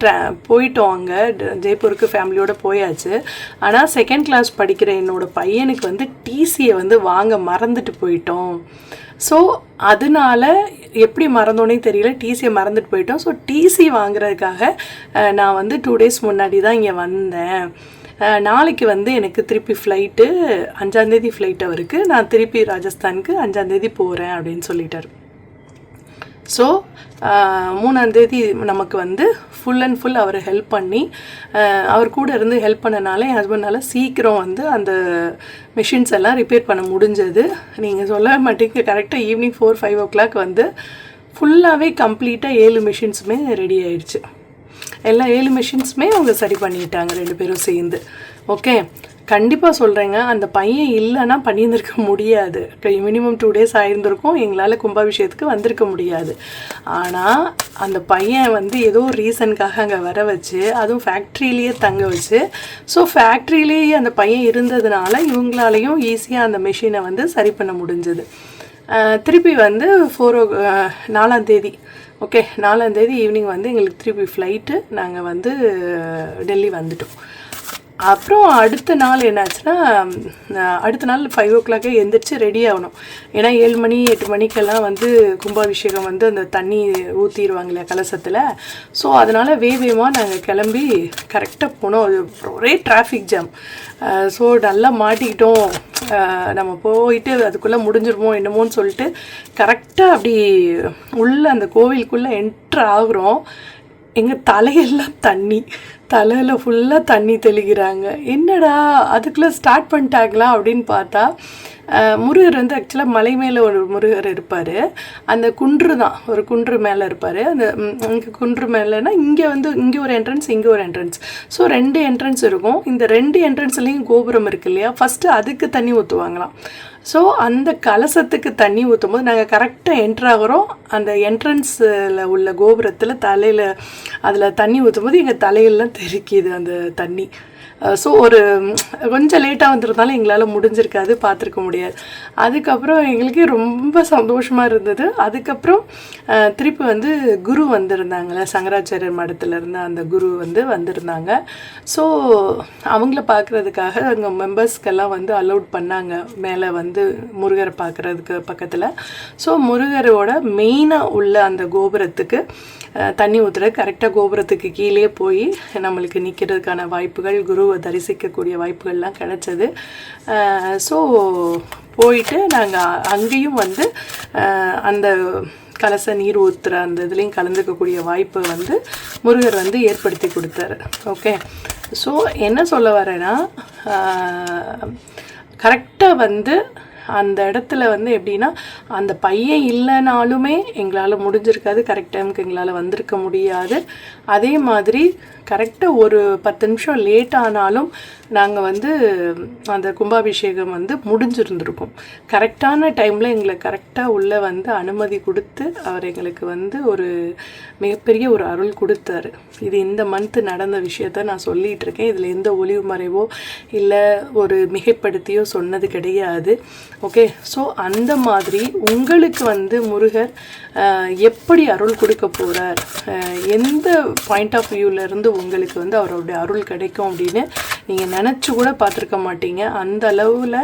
போயிட்டோம் அங்கே ஜெய்ப்பூருக்கு, ஃபேமிலியோடு போயாச்சு. ஆனால் 2nd class படிக்கிற என்னோடய பையனுக்கு வந்து டிசியை வந்து வாங்க மறந்துட்டு போயிட்டோம். ஸோ அதனால எப்படி மறந்தோன்னே தெரியல, டிசியை மறந்துட்டு போயிட்டோம். ஸோ டிசி வாங்குறதுக்காக நான் வந்து 2 days முன்னாடி தான் இங்கே வந்தேன். நாளைக்கு வந்து எனக்கு திருப்பி ஃப்ளைட்டு, 5ஆம் தேதி ஃப்ளைட் அவருக்கு, நான் திருப்பி ராஜஸ்தானுக்கு 5ஆம் தேதி போகிறேன் அப்படின்னு சொல்லிட்டார். ஸோ 3ஆம் தேதி நமக்கு வந்து ஃபுல் அண்ட் ஃபுல் அவர் ஹெல்ப் பண்ணி, அவர் கூட இருந்து ஹெல்ப் பண்ணனால என் ஹஸ்பண்டால் சீக்கிரம் வந்து அந்த மிஷின்ஸ் எல்லாம் ரிப்பேர் பண்ண முடிஞ்சது. நீங்கள் சொல்ல மாட்டீங்க, கரெக்டாக ஈவினிங் 4-5 o'clock வந்து ஃபுல்லாகவே கம்ப்ளீட்டாக 7 மிஷின்ஸுமே ரெடி ஆயிடுச்சு. எல்லா 7 மிஷின்ஸுமே அவங்க சரி பண்ணிட்டாங்க 2 பேரும் சேர்ந்து. ஓகே, கண்டிப்பாக சொல்கிறேங்க, அந்த பையன் இல்லைன்னா பண்ணியிருந்திருக்க முடியாது. மினிமம் 2 days ஆகியிருந்திருக்கும், எங்களால் கும்பாபிஷேகத்துக்கு வந்திருக்க முடியாது. ஆனால் அந்த பையன் வந்து ஏதோ ரீசனுக்காக அங்கே வர வச்சு, அதுவும் ஃபேக்ட்ரியிலேயே தங்க வச்சு, ஸோ ஃபேக்ட்ரியிலேயே அந்த பையன் இருந்ததுனால இவங்களாலையும் ஈஸியாக அந்த மிஷினை வந்து சரி பண்ண முடிஞ்சது. திருப்பி வந்து 4ஆம் தேதி, ஓகே, 4ஆம் தேதி ஈவினிங் வந்து எங்களுக்கு திருப்பி ஃப்ளைட்டு, நாங்கள் வந்து டெல்லி வந்துட்டோம். அப்புறம் அடுத்த நாள் என்னாச்சுன்னா, அடுத்த நாள் 5 o'clock எந்திரிச்சு ரெடி ஆகணும். ஏன்னா 7 மணி 8 மணிக்கெல்லாம் வந்து கும்பாபிஷேகம் வந்து அந்த தண்ணி ஊற்றிடுவாங்க இல்லையா கலசத்தில். ஸோ அதனால் வேகமாக நாங்கள் கிளம்பி கரெக்டாக போனோம். ஒரே டிராஃபிக் ஜாம். ஸோ நல்லா மாட்டிக்கிட்டோம். நம்ம போயிட்டு அதுக்குள்ளே முடிஞ்சிருமோ என்னமோன்னு சொல்லிட்டு கரெக்டாக அப்படி உள்ளே அந்த கோவிலுக்குள்ளே என்ட்ரு ஆகுறோம். எங்கள் தலையெல்லாம் தண்ணி, தலையில் ஃபுல்லாக தண்ணி தெளிக்கிறாங்க. என்னடா அதுக்குள்ளே ஸ்டார்ட் பண்ணிட்டாங்களா அப்படின்னு பார்த்தா, முருகர் வந்து ஆக்சுவலாக மலை மேலே ஒரு முருகர் இருப்பார். அந்த குன்று தான், ஒரு குன்று மேலே இருப்பார். அந்த இங்கே குன்று மேலேனா இங்கே ஒரு என்ட்ரன்ஸ், இங்கே ஒரு என்ட்ரன்ஸ். ஸோ 2 என்ட்ரன்ஸ் இருக்கும். இந்த 2 என்ட்ரன்ஸ்லேயும் கோபுரம் இருக்கு இல்லையா, ஃபஸ்ட்டு அதுக்கு தண்ணி ஊற்றுவாங்களாம். ஸோ அந்த கலசத்துக்கு தண்ணி ஊற்றும் போது நாங்கள் கரெக்டாக என்ட்ராகிறோம். அந்த என்ட்ரன்ஸில் உள்ள கோபுரத்தில் தலையில் அதில் தண்ணி ஊற்றும் போது எங்கள் தலையெல்லாம் தெறிக்கிது அந்த தண்ணி. ஸோ கொஞ்சம் லேட்டாக வந்திருந்தாலும் எங்களால் முடிஞ்சிருக்காது, பார்த்துருக்க முடியாது. அதுக்கப்புறம் எங்களுக்கு ரொம்ப சந்தோஷமாக இருந்தது. அதுக்கப்புறம் திருப்பி வந்து குரு வந்திருந்தாங்களே, சங்கராச்சாரியர் மடத்துலேருந்து அந்த குரு வந்திருந்தாங்க. ஸோ அவங்கள பார்க்குறதுக்காக அங்கே மெம்பர்ஸ்க்கெல்லாம் வந்து அலோட் பண்ணாங்க மேலே வந்து முருகரை பார்க்குறதுக்கு பக்கத்தில். ஸோ முருகரோட மெயினாக உள்ள அந்த கோபுரத்துக்கு தண்ணி ஊற்றுற கரெக்டாக கோபுரத்துக்கு கீழே போய் நம்மளுக்கு நிற்கிறதுக்கான வாய்ப்புகள், குருவை தரிசிக்கக்கூடிய வாய்ப்புகள்லாம் கிடச்சது. ஸோ போயிட்டு நாங்கள் அங்கேயும் வந்து அந்த கலச நீர் ஊற்றுற அந்த இதுலேயும் கலந்துக்கக்கூடிய வாய்ப்பை வந்து முருகர் வந்து ஏற்படுத்தி கொடுத்தாரு. ஓகே, ஸோ என்ன சொல்ல வரேன்னா, கரெக்டாக வந்து அந்த இடத்துல வந்து எப்படின்னா, அந்த பையன் இல்லைனாலுமே எங்களால் முடிஞ்சிருக்காது, கரெக்ட் டைமுக்கு எங்களால் வந்திருக்க முடியாது. அதே மாதிரி கரெக்டாக ஒரு 10 நிமிஷம் லேட் ஆனாலும் நாங்கள் வந்து அந்த கும்பாபிஷேகம் வந்து முடிஞ்சிருந்துருக்கோம். கரெக்டான டைமில் எங்களை கரெக்டாக உள்ளே வந்து அனுமதி கொடுத்து அவர் எங்களுக்கு வந்து ஒரு மிகப்பெரிய ஒரு அருள் கொடுத்தாரு. இது இந்த மந்த்து நடந்த விஷயத்த நான் சொல்லிகிட்டு இருக்கேன். இதில் எந்த ஒளிவு மறைவோ இல்லை ஒரு மிகைப்படுத்தியோ சொன்னது கிடையாது. ஓகே, ஸோ அந்த மாதிரி உங்களுக்கு வந்து முருகர் எப்படி அருள் கொடுக்க போகிறார், எந்த பாயிண்ட் ஆஃப் வியூவிலேருந்து உங்களுக்கு வந்து அவருடைய அருள் கிடைக்கும் அப்படின்னு நீங்கள் நினச்சி கூட பார்த்துருக்க மாட்டீங்க. அந்த அளவில்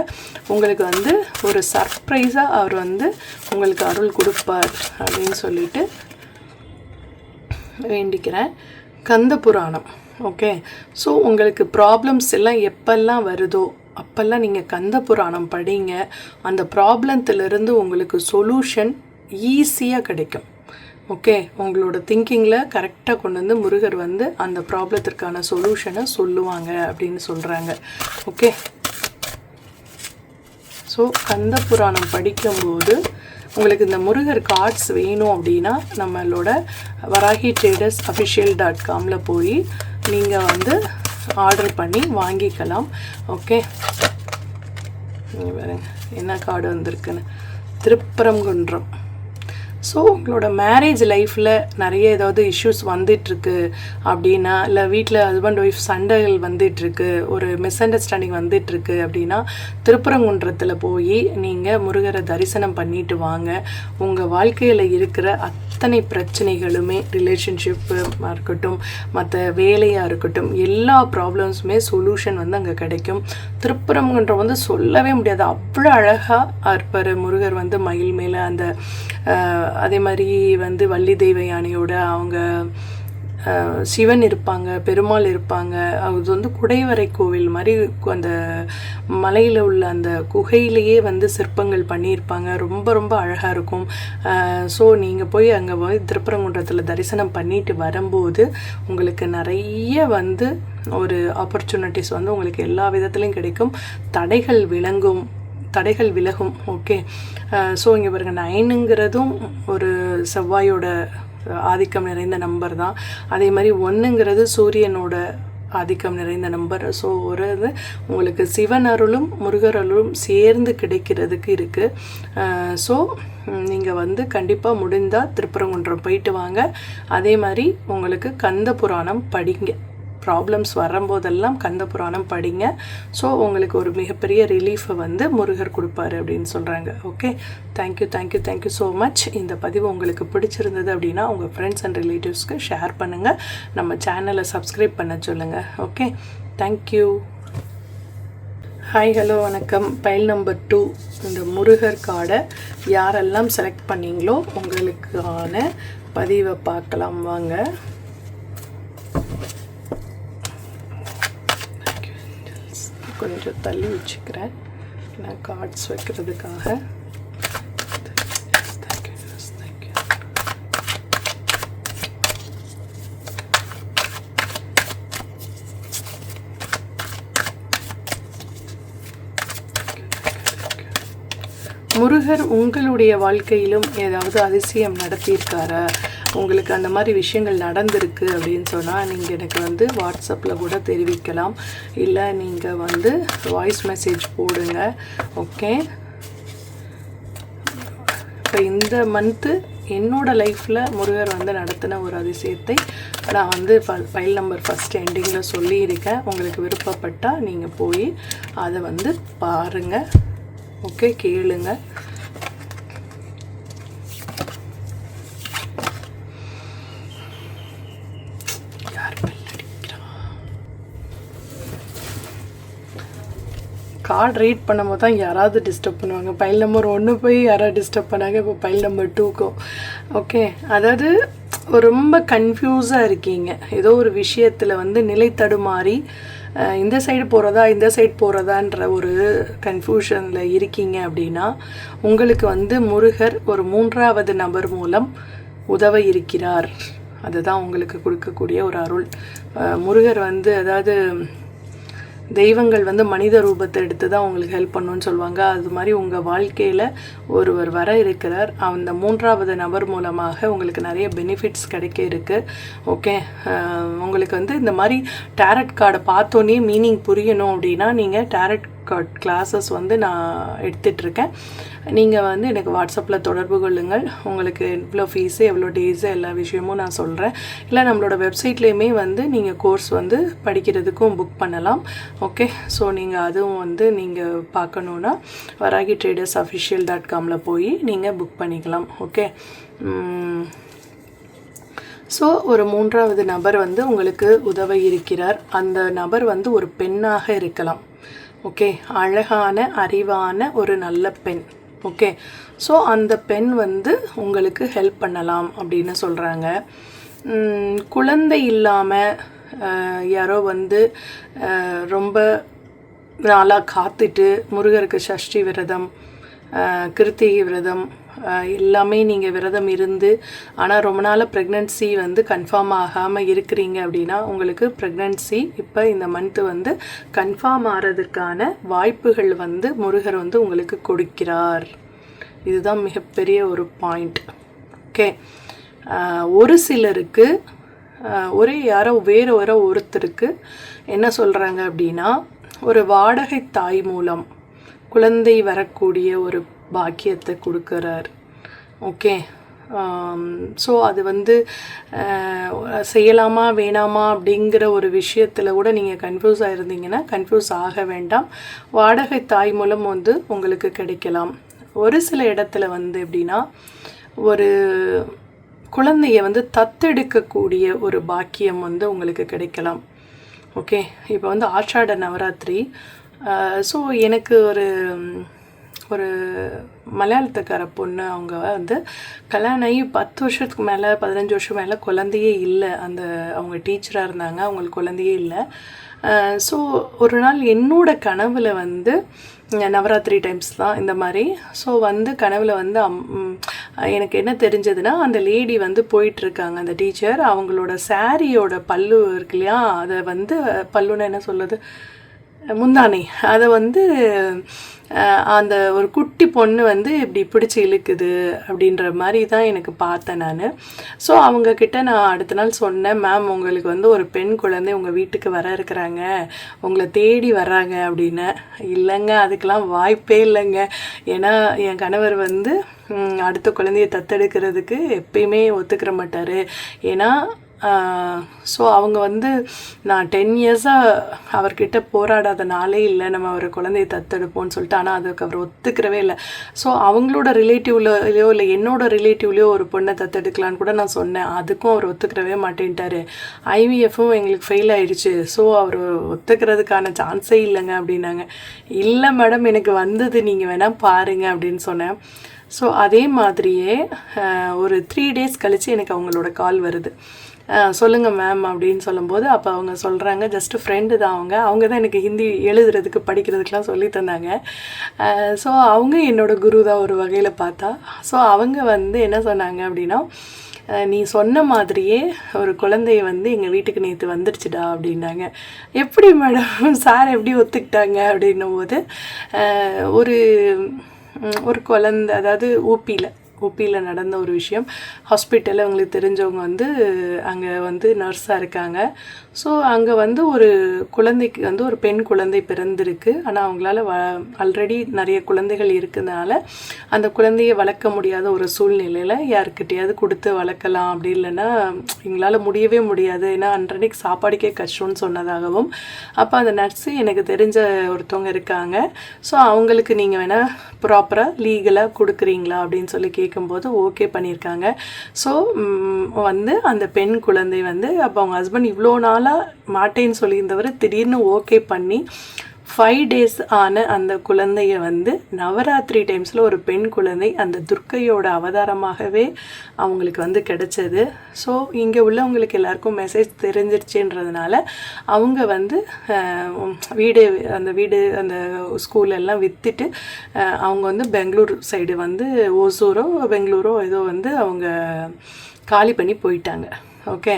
உங்களுக்கு வந்து ஒரு சர்ப்ரைஸாக அவர் வந்து உங்களுக்கு அருள் கொடுப்பார் அப்படின்னு சொல்லிட்டு வேண்டிக்கிறேன். கந்த புராணம். ஓகே, ஸோ உங்களுக்கு ப்ராப்ளம்ஸ் எல்லாம் எப்பெல்லாம் வருதோ அப்போல்லாம் நீங்கள் கந்த புராணம் படிங்க. அந்த ப்ராப்ளத்திலிருந்து உங்களுக்கு சொல்யூஷன் ஈஸியாக கிடைக்கும். ஓகே, உங்களோட திங்கிங்கில் கரெக்டாக கொண்டு வந்து முருகர் வந்து அந்த ப்ராப்ளத்திற்கான சொல்யூஷனை சொல்லுவாங்க அப்படின்னு சொல்கிறாங்க. ஓகே, ஸோ கந்த புராணம் படிக்கும்போது உங்களுக்கு இந்த முருகர் கார்ட்ஸ் வேணும் அப்படின்னா நம்மளோட வராகி ட்ரேடர்ஸ் official.com போய் நீங்கள் வந்து ஆர்டர் பண்ணி வாங்கிக்கலாம். ஓகே, என்ன கார்டு வந்திருக்குன்னு, திருப்பரங்குன்றம். ஸோ உங்களோட மேரேஜ் லைஃப்பில் நிறைய ஏதாவது இஷ்யூஸ் வந்துட்டுருக்கு அப்படின்னா, இல்லை வீட்டில் ஹஸ்பண்ட் ஒய்ஃப் சண்டைகள் வந்துட்டுருக்கு, ஒரு மிஸ் அண்டர்ஸ்டாண்டிங் வந்துட்டுருக்கு அப்படின்னா திருப்பரங்குன்றத்தில் போய் நீங்கள் முருகரை தரிசனம் பண்ணிட்டு வாங்க. உங்கள் வாழ்க்கையில் இருக்கிற அத்தனை பிரச்சனைகளுமே, ரிலேஷன்ஷிப்பாக இருக்கட்டும், மற்ற வேலையாக இருக்கட்டும், எல்லா ப்ராப்ளம்ஸுமே சொல்யூஷன் வந்து அங்கே கிடைக்கும். திருப்பரங்குன்றம் வந்து சொல்லவே முடியாது, அவ்வளோ அழகாக இருப்பார் முருகர் வந்து மயில் மேலே. அந்த அதே மாதிரி வந்து வள்ளி தெய்வ யானையோட அவங்க சிவன் இருப்பாங்க, பெருமாள் இருப்பாங்க. அது வந்து குடைவரை கோவில் மாதிரி அந்த மலையில் உள்ள அந்த குகையிலேயே வந்து சிற்பங்கள் பண்ணியிருப்பாங்க. ரொம்ப ரொம்ப அழகாக இருக்கும். ஸோ நீங்கள் போய் அங்கே போய் திருப்பரங்குன்றத்தில் தரிசனம் பண்ணிட்டு வரும்போது உங்களுக்கு நிறைய வந்து ஒரு ஆப்பர்ச்சுனிட்டிஸ் வந்து உங்களுக்கு எல்லா விதத்துலையும் கிடைக்கும். தடைகள் விலகும். ஓகே, ஸோ இங்கே பாருங்கள், 9ங்கிறதும் ஒரு செவ்வாயோட ஆதிக்கம் நிறைந்த நம்பர் தான். அதே மாதிரி 1ங்கிறது சூரியனோட ஆதிக்கம் நிறைந்த நம்பர். ஸோ ஒரு இது உங்களுக்கு சிவன் அருளும் முருகர் அருளும் சேர்ந்து கிடைக்கிறதுக்கு இருக்குது. ஸோ நீங்கள் வந்து கண்டிப்பாக முடிந்தால் திருப்பரங்குன்றம் போயிட்டு வாங்க. அதே மாதிரி உங்களுக்கு கந்த புராணம் படிங்க. ப்ராப்ளம்ஸ் வரும்போதெல்லாம் கந்த புராணம் படிங்க. ஸோ உங்களுக்கு ஒரு மிகப்பெரிய ரிலீஃபை வந்து முருகர் கொடுப்பாரு அப்படின்னு சொல்கிறாங்க. Okay, thank you so much. இந்த பதிவு உங்களுக்கு பிடிச்சிருந்தது அப்படின்னா உங்கள் ஃப்ரெண்ட்ஸ் அண்ட் ரிலேட்டிவ்ஸ்க்கு ஷேர் பண்ணுங்கள். நம்ம சேனலை சப்ஸ்கிரைப் பண்ண சொல்லுங்கள். Okay, thank you. ஹாய், ஹலோ, வணக்கம். பைல் நம்பர் 2 இந்த முருகர் கார்டை யாரெல்லாம் செலக்ட் பண்ணிங்களோ உங்களுக்கான பதிவை பார்க்கலாம் வாங்க. கொஞ்சம் தள்ளி வச்சுக்கிறேன் நான் கார்ட்ஸ் வைக்கிறதுக்காக. முருகர் உங்களுடைய வாழ்க்கையிலும் ஏதாவது அதிசயம் நடத்தியிருக்காரா, உங்களுக்கு அந்த மாதிரி விஷயங்கள் நடந்திருக்கு அப்படின்னு சொன்னால் நீங்கள் எனக்கு வாட்ஸ்அப்பில் கூட தெரிவிக்கலாம், இல்லை நீங்கள் வாய்ஸ் மெசேஜ் போடுங்க. ஓகே, இப்போ இந்த மந்த்து என்னோடய லைஃப்பில் முருகர் நடத்தின ஒரு அதிசயத்தை நான் ஃபைல் நம்பர் ஃபஸ்ட் எண்டிங்கில் சொல்லியிருக்கேன். உங்களுக்கு விருப்பப்பட்டால் நீங்கள் போய் அதை பாருங்கள். ஓகே, கேளுங்க. கார்டு ரீட் பண்ணும்போது தான் யாராவது டிஸ்டர்ப் பண்ணுவாங்க. பைல் நம்பர் 1 போய் யாராவது டிஸ்டர்ப் பண்ணாங்க, இப்போ பைல் நம்பர் 2க்கும். ஓகே, அதாவது ரொம்ப கன்ஃபியூஸாக இருக்கீங்க, ஏதோ ஒரு விஷயத்தில் நிலை தடுமாறி இந்த சைடு போகிறதா இந்த சைடு போகிறதான்ற ஒரு கன்ஃபியூஷனில் இருக்கீங்க அப்படின்னா உங்களுக்கு முருகர் ஒரு 3வது நபர் மூலம் உதவ இருக்கிறார். அதுதான் உங்களுக்கு கொடுக்கக்கூடிய ஒரு அருள். முருகர் அதாவது தெய்வங்கள் மனித ரூபத்தை எடுத்து தான் உங்களுக்கு ஹெல்ப் பண்ணணும்னு சொல்லுவாங்க. அது மாதிரி உங்கள் வாழ்க்கையில் ஒருவர் வர இருக்கிறார். அந்த 3வது நபர் மூலமாக உங்களுக்கு நிறைய பெனிஃபிட்ஸ் கிடைக்க இருக்குது. ஓகே, உங்களுக்கு இந்த மாதிரி டேரட் கார்டை பார்த்தோன்னே மீனிங் புரியணும் அப்படின்னா நீங்கள் டேரட் கார்ட் கிளாஸஸ் நான் எடுத்துகிட்ருக்கேன். நீங்கள் எனக்கு வாட்ஸ்அப்பில் தொடர்பு கொள்ளுங்கள். உங்களுக்கு எவ்வளோ ஃபீஸு, எவ்வளோ டேஸு, எல்லா விஷயமும் நான் சொல்கிறேன். இல்லை நம்மளோட வெப்சைட்லேயுமே நீங்கள் கோர்ஸ் படிக்கிறதுக்கும் புக் பண்ணலாம். ஓகே, ஸோ நீங்கள் அதுவும் நீங்கள் பார்க்கணுன்னா varagitraders.official.com போய் நீங்கள் புக் பண்ணிக்கலாம். ஓகே, ஸோ ஒரு 3வது நபர் உங்களுக்கு உதவ இருக்கிறார். அந்த நபர் ஒரு பெண்ணாக இருக்கலாம். ஓகே, அழகான அறிவான ஒரு நல்ல பெண். ஓகே, ஸோ அந்த பெண் உங்களுக்கு ஹெல்ப் பண்ணலாம் அப்படின்னு சொல்கிறாங்க. குழந்தை இல்லாமல் யாரோ ரொம்ப நாளாக காத்துட்டு முருகருக்கு சஷ்டி விரதம், கிருத்திகை விரதம் எல்லாமே நீங்கள் விரதம் இருந்து ஆனால் ரொம்ப நாளாக ப்ரெக்னென்சி கன்ஃபார்ம் ஆகாமல் இருக்கிறீங்க அப்படின்னா உங்களுக்கு ப்ரெக்னென்சி இப்போ இந்த மந்த்து கன்ஃபார்ம் ஆகிறதுக்கான வாய்ப்புகள் முருகர் உங்களுக்கு கொடுக்கிறார். இதுதான் மிகப்பெரிய ஒரு பாயிண்ட். ஓகே, ஒரு சிலருக்கு வேறு ஒருத்தருக்கு என்ன சொல்கிறாங்க அப்படின்னா ஒரு வாடகை தாய் மூலம் குழந்தை வரக்கூடிய ஒரு பாக்கியத்தை கொடுக்குறார். ஓகே, ஸோ அது செய்யலாமா வேணாமா அப்படிங்கிற ஒரு விஷயத்தில் கூட நீங்கள் கன்ஃபியூஸ் ஆகிருந்தீங்கன்னா கன்ஃபியூஸ் ஆக வேண்டாம். வாடகை தாய் மூலம் உங்களுக்கு கிடைக்கலாம். ஒரு சில இடத்துல எப்படின்னா ஒரு குழந்தைய தத்தெடுக்கக்கூடிய ஒரு பாக்கியம் உங்களுக்கு கிடைக்கலாம். ஓகே, இப்போ ஆஷாட நவராத்திரி. ஸோ எனக்கு ஒரு மலையாளத்துக்கார பொண்ணு, அவங்க கல்யாணம் ஆகி 10 வருஷத்துக்கு மேலே 15 வருஷம் மேலே குழந்தையே இல்லை. அவங்க டீச்சராக இருந்தாங்க, அவங்களுக்கு குழந்தையே இல்லை. ஸோ ஒரு நாள் என்னோட கனவில் நவராத்திரி டைம்ஸ் தான் இந்த மாதிரி. ஸோ கனவில் எனக்கு என்ன தெரிஞ்சதுன்னா அந்த லேடி போயிட்டுருக்காங்க, அந்த டீச்சர். அவங்களோட சாரியோட பல்லு இருக்கு இல்லையா, அதை பல்லுன்னு என்ன சொல்லுது, முந்தானை, அதை அந்த ஒரு குட்டி பொண்ணு இப்படி பிடிச்சி இழுக்குது அப்படின்ற மாதிரி தான் எனக்கு பார்த்தேன் நான். ஸோ அவங்கக்கிட்ட நான் அடுத்த நாள் சொன்னேன், மேம் உங்களுக்கு ஒரு பெண் குழந்தை உங்கள் வீட்டுக்கு வர இருக்கிறாங்க, உங்களை தேடி வர்றாங்க அப்படின்னு. இல்லைங்க, அதுக்கெலாம் வாய்ப்பே இல்லைங்க. ஏன்னா என் கணவர் அடுத்த குழந்தைய தத்தெடுக்கிறதுக்கு எப்பயுமே ஒத்துக்கிற மாட்டார். ஏன்னா ஸோ அவங்க வந்து நான் 10 இயர்ஸாக அவர்கிட்ட போராடாத நாளே இல்லை நம்ம அவர் குழந்தைய தத்தெடுப்போம்னு சொல்லிட்டு. ஆனால் அதுக்கு அவர் ஒத்துக்கிறவே இல்லை. ஸோ அவங்களோட ரிலேட்டிவ்லையோ இல்லை என்னோட ரிலேட்டிவ்லையோ ஒரு பொண்ணை தத்தெடுக்கலான்னு கூட நான் சொன்னேன். அதுக்கும் அவர் ஒத்துக்கிறவே மாட்டேன்ட்டார். ஐவிஎஃப்பும் எங்களுக்கு ஃபெயில் ஆகிடுச்சு, ஸோ அவர் ஒத்துக்கிறதுக்கான சான்ஸே இல்லைங்க அப்படின்னாங்க. இல்லை மேடம், எனக்கு வந்தது, நீங்கள் வேணால் பாருங்க அப்படின்னு சொன்னேன். ஸோ அதே மாதிரியே ஒரு 3 days கழித்து எனக்கு அவங்களோட கால் வருது. சொல்லுங்கள் மேம் அப்படின்னு சொல்லும்போது அப்போ அவங்க சொல்கிறாங்க, ஜஸ்ட்டு ஃப்ரெண்டு தான் அவங்க தான் எனக்கு ஹிந்தி எழுதுறதுக்கு படிக்கிறதுக்கெலாம் சொல்லி தந்தாங்க. ஸோ அவங்க என்னோடய குரு தான் ஒரு வகையில் பார்த்தா. ஸோ அவங்க வந்து என்ன சொன்னாங்க அப்படின்னா, நீ சொன்ன மாதிரியே ஒரு குழந்தைய வந்து எங்கள் வீட்டுக்கு நேற்று வந்துடுச்சுடா அப்படின்னாங்க. எப்படி மேடம், சார் எப்படி ஒத்துக்கிட்டாங்க அப்படின்னும் போது, ஒரு குழந்தை, அதாவது ஊபியில் நடந்த ஒரு விஷயம். ஹாஸ்பிட்டலில் அவங்களுக்கு தெரிஞ்சவங்க வந்து அங்கே வந்து நர்ஸாக இருக்காங்க. ஸோ அங்கே வந்து ஒரு குழந்தைக்கு வந்து ஒரு பெண் குழந்தை பிறந்திருக்கு. ஆனால் அவங்களால ஆல்ரெடி நிறைய குழந்தைகள் இருக்கிறதுனால அந்த குழந்தையை வளர்க்க முடியாத ஒரு சூழ்நிலையில் யாருக்கிட்டையாவது கொடுத்து வளர்க்கலாம், அப்படி இல்லைன்னா எங்களால் முடியவே முடியாது, ஏன்னா அன்றன்னைக்கு சாப்பாடுக்கே கஷ்டம்னு சொன்னதாகவும். அப்போ அந்த நர்ஸு எனக்கு தெரிஞ்ச ஒருத்தவங்க இருக்காங்க, ஸோ அவங்களுக்கு நீங்கள் வேணால் ப்ராப்பராக லீகலாக கொடுக்குறீங்களா அப்படின்னு சொல்லி கேட்கும்போது ஓகே பண்ணியிருக்காங்க. ஸோ வந்து அந்த பெண் குழந்தை வந்து அப்போ அவங்க ஹஸ்பண்ட் இவ்வளோ நாளாக மாட்டேன்னு சொல்லியிருந்தவர் திடீர்னு ஓகே பண்ணி 5 days ஆன அந்த குழந்தைய வந்து நவராத்திரி டைம்ஸில் ஒரு பெண் குழந்தை அந்த துர்க்கையோட அவதாரமாகவே அவங்களுக்கு வந்து கிடைச்சது. ஸோ இங்கே உள்ளவங்களுக்கு எல்லாருக்கும் மெசேஜ் தெரிஞ்சிருச்சுன்றதுனால அவங்க வந்து அந்த ஸ்கூலெல்லாம் விற்றுட்டு அவங்க வந்து பெங்களூர் சைடு வந்து ஓசூரோ பெங்களூரோ ஏதோ வந்து அவங்க காலி பண்ணி போயிட்டாங்க. ஓகே,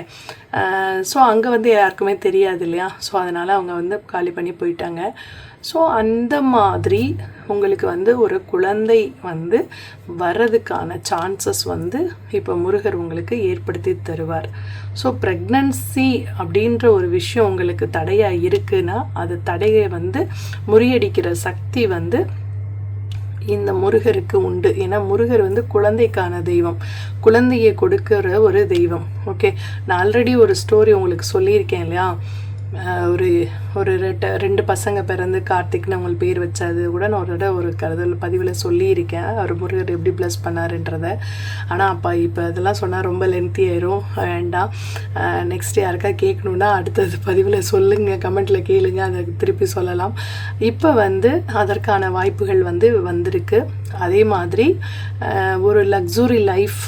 ஸோ அங்கே வந்து யாருக்குமே தெரியாது இல்லையா, ஸோ அதனால் அவங்க வந்து காலி பண்ணி போயிட்டாங்க. ஸோ அந்த மாதிரி உங்களுக்கு வந்து ஒரு குழந்தை வந்து வர்றதுக்கான சான்சஸ் வந்து இப்போ முருகர் உங்களுக்கு ஏற்படுத்தி தருவார். ஸோ ப்ரெக்னன்சி அப்படின்ற ஒரு விஷயம் உங்களுக்கு தடையாக இருக்குன்னா அது தடையை வந்து முறியடிக்கிற சக்தி வந்து இந்த முருகருக்கு உண்டு. ஏன்னா முருகர் வந்து குழந்தைக்கான தெய்வம், குழந்தையை கொடுக்கிற ஒரு தெய்வம். ஓகே, நான் ஆல்ரெடி ஒரு ஸ்டோரி உங்களுக்கு சொல்லியிருக்கேன் இல்லையா, ஒரு 2 பசங்க பிறந்து கார்த்திக்னு அவங்க பேர் வச்சது கூட நான் ஒரு பதிவில் சொல்லியிருக்கேன், அவர் முருகர் எப்படி ப்ளஸ் பண்ணாருன்றத. ஆனால் இப்போ இதெல்லாம் சொன்னால் ரொம்ப லென்த்தி ஆயிரும், வேண்டாம். நெக்ஸ்ட் யாருக்கா கேட்கணுன்னா அடுத்தது பதிவில் சொல்லுங்கள், கமெண்ட்டில் கேளுங்க, அதை திருப்பி சொல்லலாம். இப்போ வந்து அதற்கான வாய்ப்புகள் வந்து வந்திருக்கு. அதே மாதிரி ஒரு லக்ஸுரி லைஃப்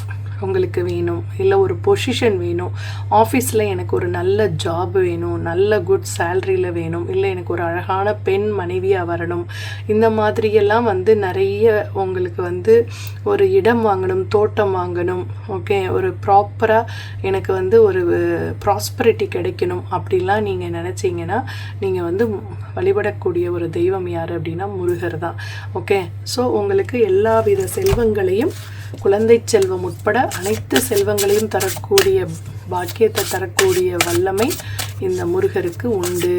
உங்களுக்கு வேணும், இல்லை ஒரு பொசிஷன் வேணும், ஆஃபீஸில் எனக்கு ஒரு நல்ல ஜாப் வேணும், நல்ல குட் சேலரியில் வேணும், இல்லை எனக்கு ஒரு அழகான பெண் மனைவியாக வரணும், இந்த மாதிரியெல்லாம் வந்து நிறைய உங்களுக்கு வந்து ஒரு இடம் வாங்கணும், தோட்டம் வாங்கணும், ஓகே, ஒரு ப்ராப்பராக எனக்கு வந்து ஒரு ப்ராஸ்பரிட்டி கிடைக்கணும் அப்படிலாம் நீங்கள் நினச்சிங்கன்னா நீங்கள் வந்து வழிபடக்கூடிய ஒரு தெய்வம் யார் அப்படின்னா முருகர் தான். ஓகே, ஸோ உங்களுக்கு எல்லா வித செல்வங்களையும், குழந்தை செல்வம் உட்பட அனைத்து செல்வங்களையும் தரக்கூடிய பாக்கியத்தை தரக்கூடிய வல்லமை இந்த முருகருக்கு உண்டு.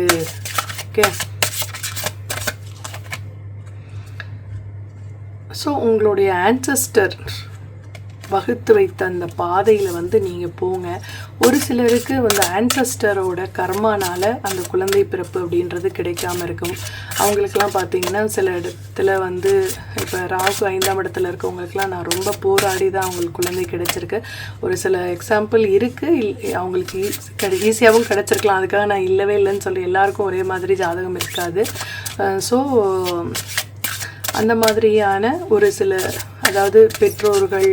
ஓகே, ஸோ உங்களுடைய ஆன்சஸ்டர் வகுத்து வைத்த அந்த பாதையில் வந்து நீங்கள் போங்க. ஒரு சிலருக்கு வந்து ஆன்சஸ்டரோட கர்மானால் அந்த குழந்தை பிறப்பு அப்படின்றது கிடைக்காம இருக்கும். அவங்களுக்கெல்லாம் பார்த்தீங்கன்னா சில இடத்துல வந்து இப்போ ராகு 5ஆம் இடத்துல இருக்கவங்களுக்கெல்லாம் நான் ரொம்ப போராடி தான் அவங்களுக்கு குழந்தை கிடைச்சிருக்கு. ஒரு சில எக்ஸாம்பிள் இருக்குது, அவங்களுக்கு ஈஸியாகவும் கிடச்சிருக்கலாம். அதுக்காக நான் இல்லவே இல்லைன்னு சொல்லி எல்லாருக்கும் ஒரே மாதிரி ஜாதகம் இருக்காது. ஸோ அந்த மாதிரியான ஒரு சில, அதாவது பெற்றோர்கள்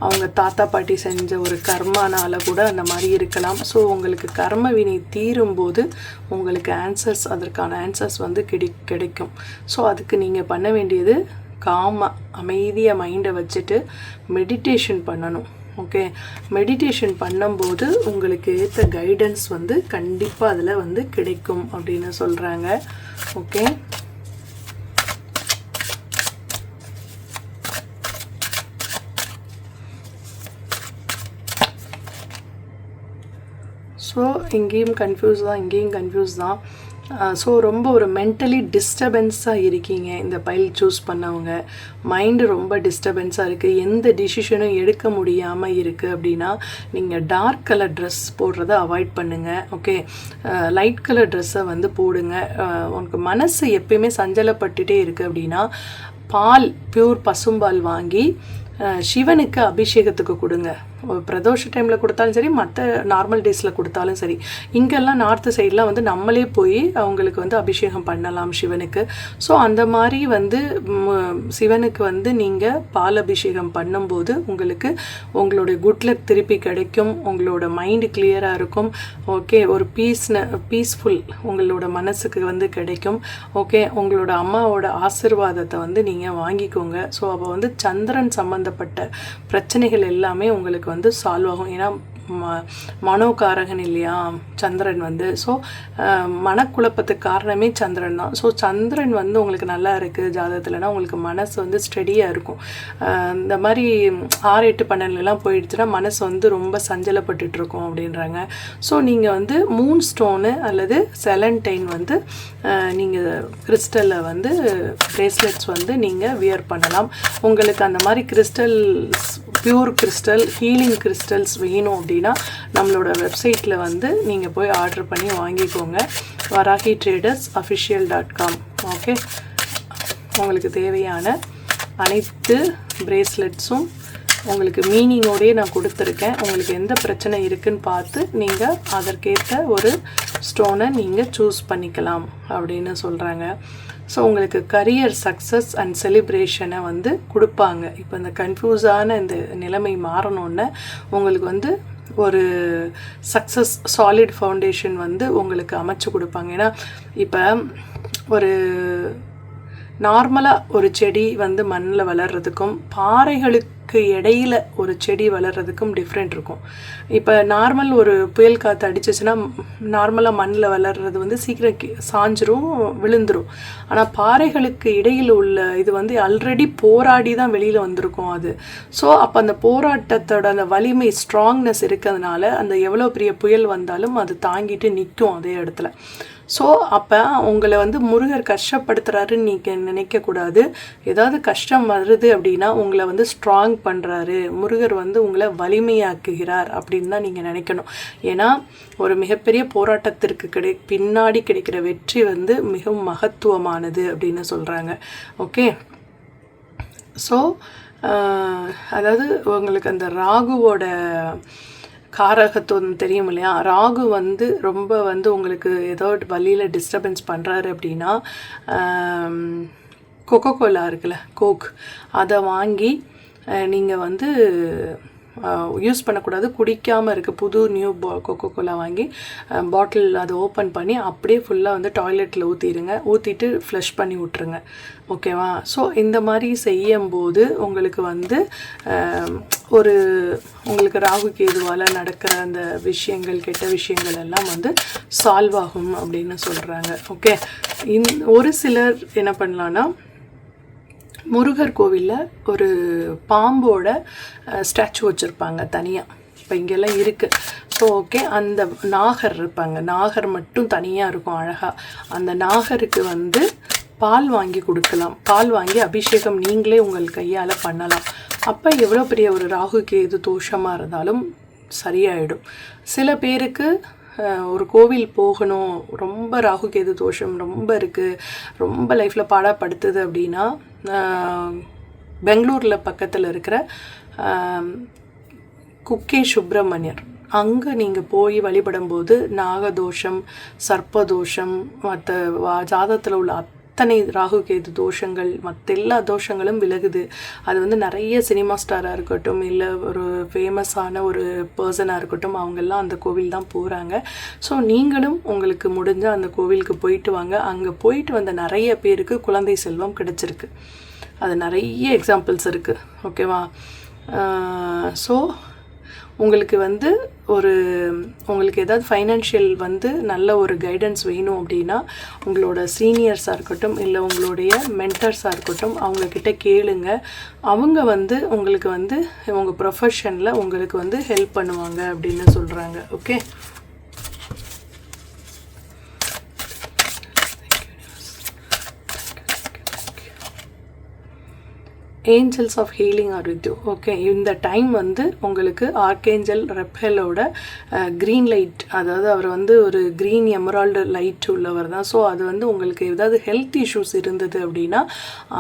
அவங்க தாத்தா பாட்டி செஞ்ச ஒரு கர்மானால கூட அந்த மாதிரி இருக்கலாம். ஸோ உங்களுக்கு கர்ம வினை தீரும்போது உங்களுக்கு அதற்கான ஆன்சர்ஸ் வந்து கிடைக்கும். ஸோ அதுக்கு நீங்கள் பண்ண வேண்டியது அமைதியாக மைண்டை வச்சுட்டு மெடிடேஷன் பண்ணணும். ஓகே, மெடிடேஷன் பண்ணும்போது உங்களுக்கு ஏற்ற கைடன்ஸ் வந்து கண்டிப்பாக அதில் வந்து கிடைக்கும் அப்படின்னு சொல்கிறாங்க. ஓகே, ஸோ இங்கேயும் கன்ஃபியூஸ் தான். ஸோ ரொம்ப ஒரு மென்டலி டிஸ்டர்பன்ஸாக இருக்கீங்க இந்த பைல் சூஸ் பண்ணவங்க. மைண்டு ரொம்ப டிஸ்டர்பன்ஸாக இருக்குது, எந்த டிசிஷனும் எடுக்க முடியாமல் இருக்குது அப்படின்னா நீங்கள் டார்க் கலர் ட்ரெஸ் போடுறத அவாய்ட் பண்ணுங்கள். ஓகே, லைட் கலர் ட்ரெஸ்ஸை வந்து போடுங்க. உனக்கு மனசு எப்பயுமே சஞ்சலப்பட்டுட்டே இருக்குது அப்படின்னா பால், பியூர் பசும்பால் வாங்கி சிவனுக்கு அபிஷேகத்துக்கு கொடுங்க. பிரதோஷ டைமில் கொடுத்தாலும் சரி, மற்ற நார்மல் டேஸில் கொடுத்தாலும் சரி. இங்கெல்லாம் நார்த்து சைட்லாம் வந்து நம்மளே போய் அவங்களுக்கு வந்து அபிஷேகம் பண்ணலாம் சிவனுக்கு. ஸோ அந்த மாதிரி வந்து சிவனுக்கு வந்து நீங்கள் பால் அபிஷேகம் பண்ணும்போது உங்களுக்கு உங்களுடைய குட் லக் திருப்பி கிடைக்கும், உங்களோட மைண்டு கிளியராக இருக்கும். ஓகே, ஒரு பீஸ்ஃபுல் உங்களோட மனசுக்கு வந்து கிடைக்கும். ஓகே, உங்களோட அம்மாவோட ஆசீர்வாதத்தை வந்து நீங்கள் வாங்கிக்கோங்க. ஸோ அப்போ வந்து சந்திரன் சம்மந்தப்பட்ட பிரச்சனைகள் எல்லாமே உங்களுக்கு வந்து சால்வ் ஆகும். ஏன்னா மனோகாரகன் இல்லையா சந்திரன் வந்து. ஸோ மனக்குழப்பத்துக்கு காரணமே சந்திரன் தான். ஸோ சந்திரன் வந்து உங்களுக்கு நல்லா இருக்குது ஜாதகத்துலனா உங்களுக்கு மனசு வந்து ஸ்டெடியாக இருக்கும். இந்த மாதிரி 6, 8, 12 போயிடுச்சுன்னா மனசு வந்து ரொம்ப சஞ்சலப்பட்டுருக்கும் அப்படின்றாங்க. ஸோ நீங்கள் வந்து மூன் ஸ்டோனு அல்லது செலன்டைன் வந்து நீங்கள் கிறிஸ்டலில் வந்து பிரேஸ்லெட்ஸ் வந்து நீங்கள் வியர் பண்ணலாம். உங்களுக்கு அந்த மாதிரி crystals, pure crystal, healing crystals வேணும் அப்படின்னா நம்மளோட வெப்சைட்டில் வந்து நீங்கள் போய் ஆர்டர் பண்ணி வாங்கிக்கோங்க, varahitraders.official.com. ஓகே, உங்களுக்கு தேவையான அனைத்து பிரேஸ்லெட்ஸும் உங்களுக்கு மீனிங்கோடையே நான் கொடுத்துருக்கேன். உங்களுக்கு எந்த பிரச்சனை இருக்குன்னு பார்த்து நீங்கள் அதற்கேற்ற ஒரு ஸ்டோனை நீங்கள் சூஸ் பண்ணிக்கலாம் அப்படின்னு சொல்கிறாங்க. ஸோ உங்களுக்கு கரியர் சக்ஸஸ் அண்ட் செலிப்ரேஷனை வந்து கொடுப்பாங்க. இப்போ இந்த கன்ஃபியூஸான இந்த நிலைமை மாறணுன்னு உங்களுக்கு வந்து ஒரு சக்ஸஸ் சாலிட் ஃபவுண்டேஷன் வந்து உங்களுக்கு அமைச்சு கொடுப்பாங்க. ஏன்னா இப்போ ஒரு நார்மலாக ஒரு செடி வந்து மண்ணில் வளர்கிறதுக்கும் பாறைகளுக்கு இடையில ஒரு செடி வளர்கிறதுக்கும் டிஃப்ரெண்ட் இருக்கும். இப்போ நார்மல் ஒரு புயல் காற்று அடிச்சிச்சுன்னா நார்மலாக மண்ணில் வளர்கிறது வந்து சீக்கிரம் சாஞ்சிரும், விழுந்துடும். ஆனால் பாறைகளுக்கு இடையில் உள்ள இது வந்து ஆல்ரெடி போராடி தான் வெளியில் வந்திருக்கும் அது. ஸோ அப்போ அந்த போராட்டத்தோட அந்த வலிமை, ஸ்ட்ராங்னஸ் இருக்கிறதுனால அந்த எவ்வளோ பெரிய புயல் வந்தாலும் அது தாங்கிட்டு நிற்கும் அதே இடத்துல. ஸோ அப்போ உங்களை வந்து முருகர் கஷ்டப்படுத்துகிறாருன்னு நீங்கள் நினைக்கக்கூடாது. ஏதாவது கஷ்டம் வருது அப்படின்னா உங்களை வந்து ஸ்ட்ராங் பண்ணுறாரு, முருகர் வந்து உங்களை வலிமையாக்குகிறார் அப்படின்னு தான் நீங்கள் நினைக்கணும். ஏன்னா ஒரு மிகப்பெரிய போராட்டத்திற்கு பின்னாடி கிடைக்கிற வெற்றி வந்து மிகவும் மகத்துவமானது அப்படின்னு சொல்கிறாங்க. ஓகே, ஸோ அதாவது உங்களுக்கு அந்த ராகுவோட காரகத்துவம் தெரியும் இல்லையா? ராகு வந்து ரொம்ப வந்து உங்களுக்கு ஏதோ வழியில் டிஸ்டர்பன்ஸ் பண்ணுறாரு அப்படின்னா கோகோகோலா இருக்குல்ல, கோக், அதை வாங்கி நீங்கள் வந்து யூஸ் பண்ணக்கூடாது, குடிக்காமல் இருக்குது. புது நியூ கோகோகோலா வாங்கி பாட்டில் அதை ஓப்பன் பண்ணி அப்படியே ஃபுல்லாக வந்து டாய்லெட்டில் ஊற்றிட்டு ஃப்ளஷ் பண்ணி விட்ருங்க. ஓகேவா? ஸோ இந்த மாதிரி செய்யும்போது உங்களுக்கு வந்து உங்களுக்கு ராகு கேதுவால் நடக்கிற அந்த விஷயங்கள், கெட்ட விஷயங்கள் எல்லாம் வந்து சால்வ் ஆகும் அப்படின்னு சொல்கிறாங்க. ஓகே, ஒரு சிலர் என்ன பண்ணலான்னா முருகர் கோவிலில் ஒரு பாம்போட ஸ்டாச்சு வச்சுருப்பாங்க தனியாக. இப்போ இங்கெல்லாம் இருக்குது. ஸோ ஓகே, அந்த நாகர் இருப்பாங்க, நாகர் மட்டும் தனியாக இருக்கும் அழகாக. அந்த நாகருக்கு வந்து பால் வாங்கி கொடுக்கலாம். பால் வாங்கி அபிஷேகம் நீங்களே உங்கள் கையால் பண்ணலாம். அப்போ எவ்வளோ பெரிய ஒரு ராகு கேது தோஷமாக இருந்தாலும் சரியாயிடும். சில பேருக்கு ஒரு கோவில் போகணும், ரொம்ப ராகு கேது தோஷம் ரொம்ப இருக்குது, ரொம்ப லைஃப்பில் பாடாப்படுத்துது அப்படின்னா பெங்களூரில் பக்கத்தில் இருக்கிற குக்கே சுப்பிரமணியர், அங்கே நீங்கள் போய் வழிபடும்போது நாகதோஷம், சர்ப்பதோஷம், மற்ற ஜாதகத்தில் உள்ள அத்தனை ராகு கேது தோஷங்கள், மற்ற எல்லா தோஷங்களும் விலகுது. அது வந்து நிறைய சினிமா ஸ்டாராக இருக்கட்டும், இல்லை ஒரு ஃபேமஸான ஒரு பர்சனாக இருக்கட்டும், அவங்கெல்லாம் அந்த கோவில் தான் போகிறாங்க. ஸோ நீங்களும் உங்களுக்கு முடிஞ்ச அந்த கோவிலுக்கு போயிட்டு வாங்க. அங்கே போயிட்டு வந்த நிறைய பேருக்கு குழந்தை செல்வம் கிடைச்சிருக்கு. அது நிறைய எக்ஸாம்பிள்ஸ் இருக்குது. ஓகேவா? ஸோ உங்களுக்கு வந்து உங்களுக்கு ஏதாவது ஃபைனான்ஷியல் வந்து நல்ல ஒரு கைடன்ஸ் வேணும் அப்படின்னா உங்களோட சீனியர்ஸாக இருக்கட்டும், இல்லை உங்களுடைய மென்டர்ஸாக இருக்கட்டும், அவங்கக்கிட்ட கேளுங்க. அவங்க வந்து உங்களுக்கு வந்து உங்கள் ப்ரொஃபஷனில் உங்களுக்கு வந்து ஹெல்ப் பண்ணுவாங்க அப்படின்னு சொல்கிறாங்க. Okay, angels of healing are with you. Okay, இந்த டைம் வந்து உங்களுக்கு ஆர்கேஞ்சல் ரெப்பேலோட க்ரீன் லைட், அதாவது அவர் வந்து ஒரு க்ரீன் எமரால்டு லைட் உள்ளவர் தான். ஸோ அது வந்து உங்களுக்கு ஏதாவது ஹெல்த் இஷ்யூஸ் இருந்தது அப்படின்னா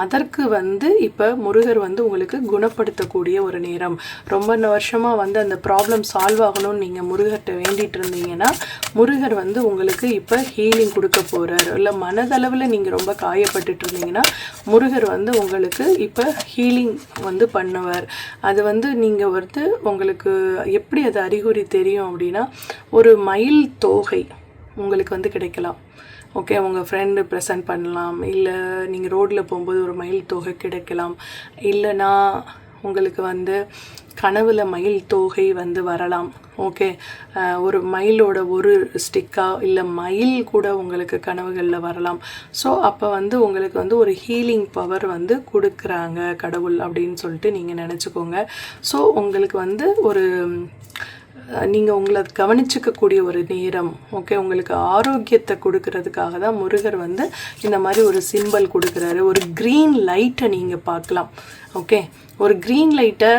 அதற்கு வந்து இப்போ முருகர் வந்து உங்களுக்கு குணப்படுத்தக்கூடிய ஒரு நேரம். ரொம்ப வருஷமாக வந்து அந்த ப்ராப்ளம் சால்வ் ஆகணும்னு நீங்கள் முருகர்கிட்ட வேண்டிகிட்டு இருந்தீங்கன்னா முருகர் வந்து உங்களுக்கு இப்போ ஹீலிங் கொடுக்க போகிறார். இல்லை மனதளவில் நீங்கள் ரொம்ப காயப்பட்டுட்டு இருந்தீங்கன்னா முருகர் வந்து உங்களுக்கு இப்போ ஹீலிங் வந்து பண்ணுவார். அது வந்து நீங்கள் வந்து உங்களுக்கு எப்படி அது அறிகுறி தெரியும் அப்படின்னா, ஒரு மயில் தோகை உங்களுக்கு வந்து கிடைக்கலாம். ஓகே, உங்கள் ஃப்ரெண்டு ப்ரெசன்ட் பண்ணலாம், இல்லை நீங்கள் ரோட்டில் போகும்போது ஒரு மயில் தோகை கிடைக்கலாம், இல்லைனா உங்களுக்கு வந்து கனவுல மயில் தோகை வந்து வரலாம். ஓகே, ஒரு மயிலோட ஒரு ஸ்டிக்கா இல்லை மயில் கூட உங்களுக்கு கனவுகளில் வரலாம். ஸோ அப்போ வந்து உங்களுக்கு வந்து ஒரு ஹீலிங் பவர் வந்து கொடுக்குறாங்க கடவுள் அப்படின்னு சொல்லிட்டு நீங்கள் நினச்சிக்கோங்க. ஸோ உங்களுக்கு வந்து ஒரு நீங்கள் உங்களை கவனிச்சிக்கக்கூடிய ஒரு நேரம். ஓகே, உங்களுக்கு ஆரோக்கியத்தை கொடுக்கறதுக்காக தான் முருகர் வந்து இந்த மாதிரி ஒரு சிம்பல் கொடுக்குறாரு. ஒரு க்ரீன் லைட்டை நீங்கள் பார்க்கலாம். ஓகே, ஒரு க்ரீன் லைட்டை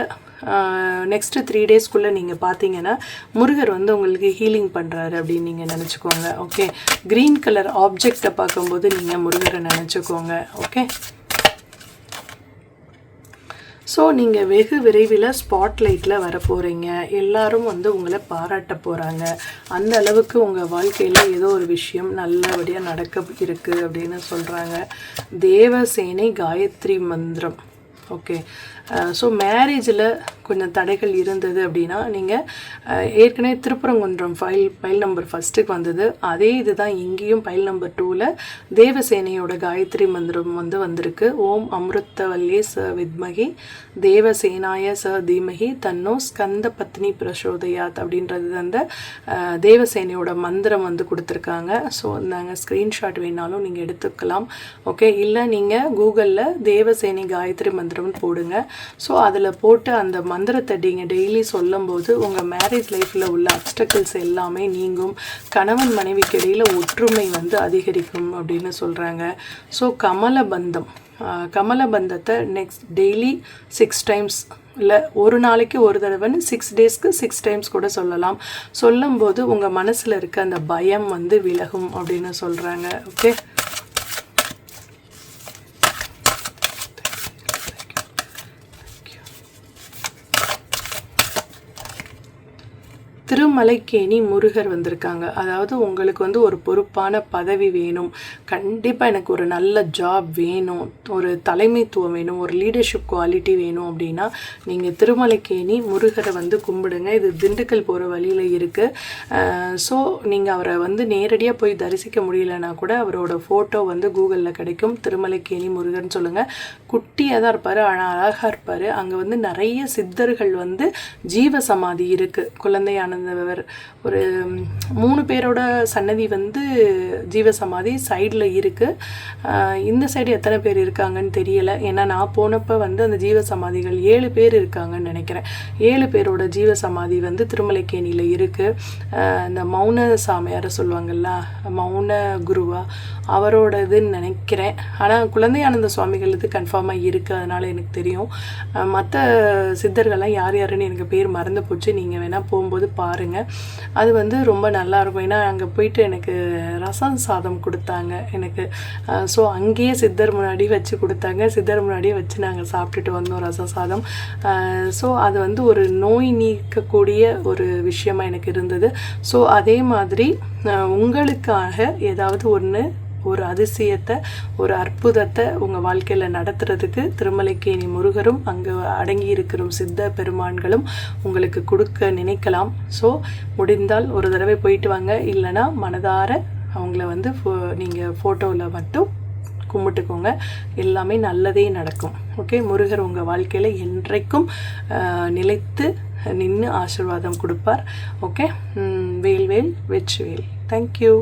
நெக்ஸ்ட்டு 3 டேஸ்க்குள்ளே நீங்கள் பார்த்தீங்கன்னா முருகர் வந்து உங்களுக்கு ஹீலிங் பண்ணுறாரு அப்படின்னு நீங்கள் நினச்சிக்கோங்க. ஓகே, க்ரீன் கலர் ஆப்ஜெக்டை பார்க்கும்போது நீங்கள் முருகரை நினச்சிக்கோங்க. ஓகே, ஸோ நீங்கள் வெகு விரைவில் ஸ்பாட்லைட்டில் வர போகிறீங்க. எல்லாரும் வந்து உங்களை பாராட்ட போகிறாங்க. அந்த அளவுக்கு உங்கள் வாழ்க்கையில் ஏதோ ஒரு விஷயம் நல்லபடியாக நடக்க இருக்குது அப்படின்னு சொல்கிறாங்க. தேவசேனை காயத்ரி மந்திரம். ஓகே, ஸோ மேரேஜில் கொஞ்சம் தடைகள் இருந்தது அப்படின்னா நீங்கள் ஏற்கனவே திருப்பரங்குன்றம் ஃபைல் நம்பர் 1க்கு வந்தது. அதே இதுதான் இங்கேயும் ஃபைல் நம்பர் 2ல் தேவசேனையோட காயத்ரி மந்திரம் வந்து வந்திருக்கு. ஓம் அமிர்தவல்லே ச வித்மகி தேவசேனாய ச தீமகி தன்னோ ஸ்கந்த பத்னி பிரசோதயாத் அப்படின்றது அந்த தேவசேனையோட மந்திரம் வந்து கொடுத்துருக்காங்க. ஸோ நாங்கள் ஸ்க்ரீன்ஷாட் வேணாலும் நீங்கள் எடுத்துக்கலாம். ஓகே, இல்லை நீங்கள் கூகுளில் தேவசேனை காயத்ரி மந்திரம்னு போடுங்க. ஸோ அதில் போட்டு அந்த மந்திரத்தை நீங்கள் டெய்லி சொல்லும்போது உங்கள் மேரேஜ் லைஃப்பில் உள்ள அப்டக்கிள்ஸ் எல்லாமே நீங்கும். கணவன் மனைவிக்கு இடையில் ஒற்றுமை வந்து அதிகரிக்கும் அப்படின்னு சொல்கிறாங்க. ஸோ கமலபந்தத்தை நெக்ஸ்ட் டெய்லி 6 டைம்ஸ் இல்லை ஒரு நாளைக்கு ஒரு தடவைன்னு 6 டேஸ்க்கு 6 டைம்ஸ் கூட சொல்லலாம். சொல்லும்போது உங்கள் மனசில் இருக்க அந்த பயம் வந்து விலகும் அப்படின்னு சொல்கிறாங்க. ஓகே, திருமலைக்கேணி முருகர் வந்திருக்காங்க. அதாவது உங்களுக்கு வந்து ஒரு பொறுப்பான பதவி வேணும், கண்டிப்பாக எனக்கு ஒரு நல்ல ஜாப் வேணும், ஒரு தலைமைத்துவம் வேணும், ஒரு லீடர்ஷிப் குவாலிட்டி வேணும் அப்படின்னா நீங்கள் திருமலைக்கேணி முருகரை வந்து கும்பிடுங்க. இது திண்டுக்கல் போகிற வழியில் இருக்குது. ஸோ நீங்கள் அவரை வந்து நேரடியாக போய் தரிசிக்க முடியலன்னா கூட அவரோட ஃபோட்டோ வந்து கூகுளில் கிடைக்கும். திருமலைக்கேணி முருகர்னு சொல்லுங்கள். குட்டியாக தான் இருப்பார், அழகாக இருப்பார். அங்கே வந்து நிறைய சித்தர்கள் வந்து ஜீவசமாதி இருக்குது. குழந்தையான ஒரு 3 பேரோட சன்னதி வந்து ஜீவசமாதி சைடில் இருக்குது. இந்த சைடு எத்தனை பேர் இருக்காங்கன்னு தெரியலை. ஏன்னா நான் போனப்போ வந்து அந்த ஜீவசமாதிகள் 7 பேர் இருக்காங்கன்னு நினைக்கிறேன். 7 பேரோட ஜீவசமாதி வந்து திருமலைக்கேணியில் இருக்குது. இந்த மௌன சாமியாரை சொல்லுவாங்கள்ல, மௌன குருவா, அவரோட இதுன்னு நினைக்கிறேன். ஆனால் குழந்தையானந்த சுவாமிகள் இது கன்ஃபார்மாக இருக்குது, அதனால் எனக்கு தெரியும். மற்ற சித்தர்கள்லாம் யார் யாருன்னு எனக்கு பேர் மறந்து போச்சு. நீங்கள் வேணால் போகும்போது பாருங்கள். அது வந்து ரொம்ப நல்லாயிருக்கும். ஏன்னா அங்கே போயிட்டு எனக்கு ரசம் சாதம் கொடுத்தாங்க எனக்கு. ஸோ அங்கேயே சித்தர் முன்னாடி வச்சு கொடுத்தாங்க. சித்தர் முன்னாடியே வச்சு நாங்கள் சாப்பிட்டுட்டு வந்தோம் ரசம் சாதம். ஸோ அது வந்து ஒரு நோய் நீக்கக்கூடிய ஒரு விஷயமாக எனக்கு இருந்தது. ஸோ அதே மாதிரி உங்களுக்காக ஏதாவது ஒரு அதிசயத்தை, ஒரு அற்புதத்தை உங்கள் வாழ்க்கையில் நடத்துறதுக்கு திருமலைக்கேணி முருகரும் அங்கே அடங்கி இருக்கிற சித்த பெருமான்களும் உங்களுக்கு கொடுக்க நினைக்கலாம். ஸோ முடிந்தால் ஒரு தடவை போயிட்டு வாங்க. இல்லைனா மனதார அவங்கள வந்து நீங்கள் ஃபோட்டோவில் மட்டும் கும்பிட்டுக்கோங்க. எல்லாமே நல்லதே நடக்கும். ஓகே, முருகர் உங்கள் வாழ்க்கையில் என்றைக்கும் நிலைத்து நின்று ஆசீர்வாதம் கொடுப்பார். ஓகே, வேல் வெற்றி வேல். தேங்க்யூ.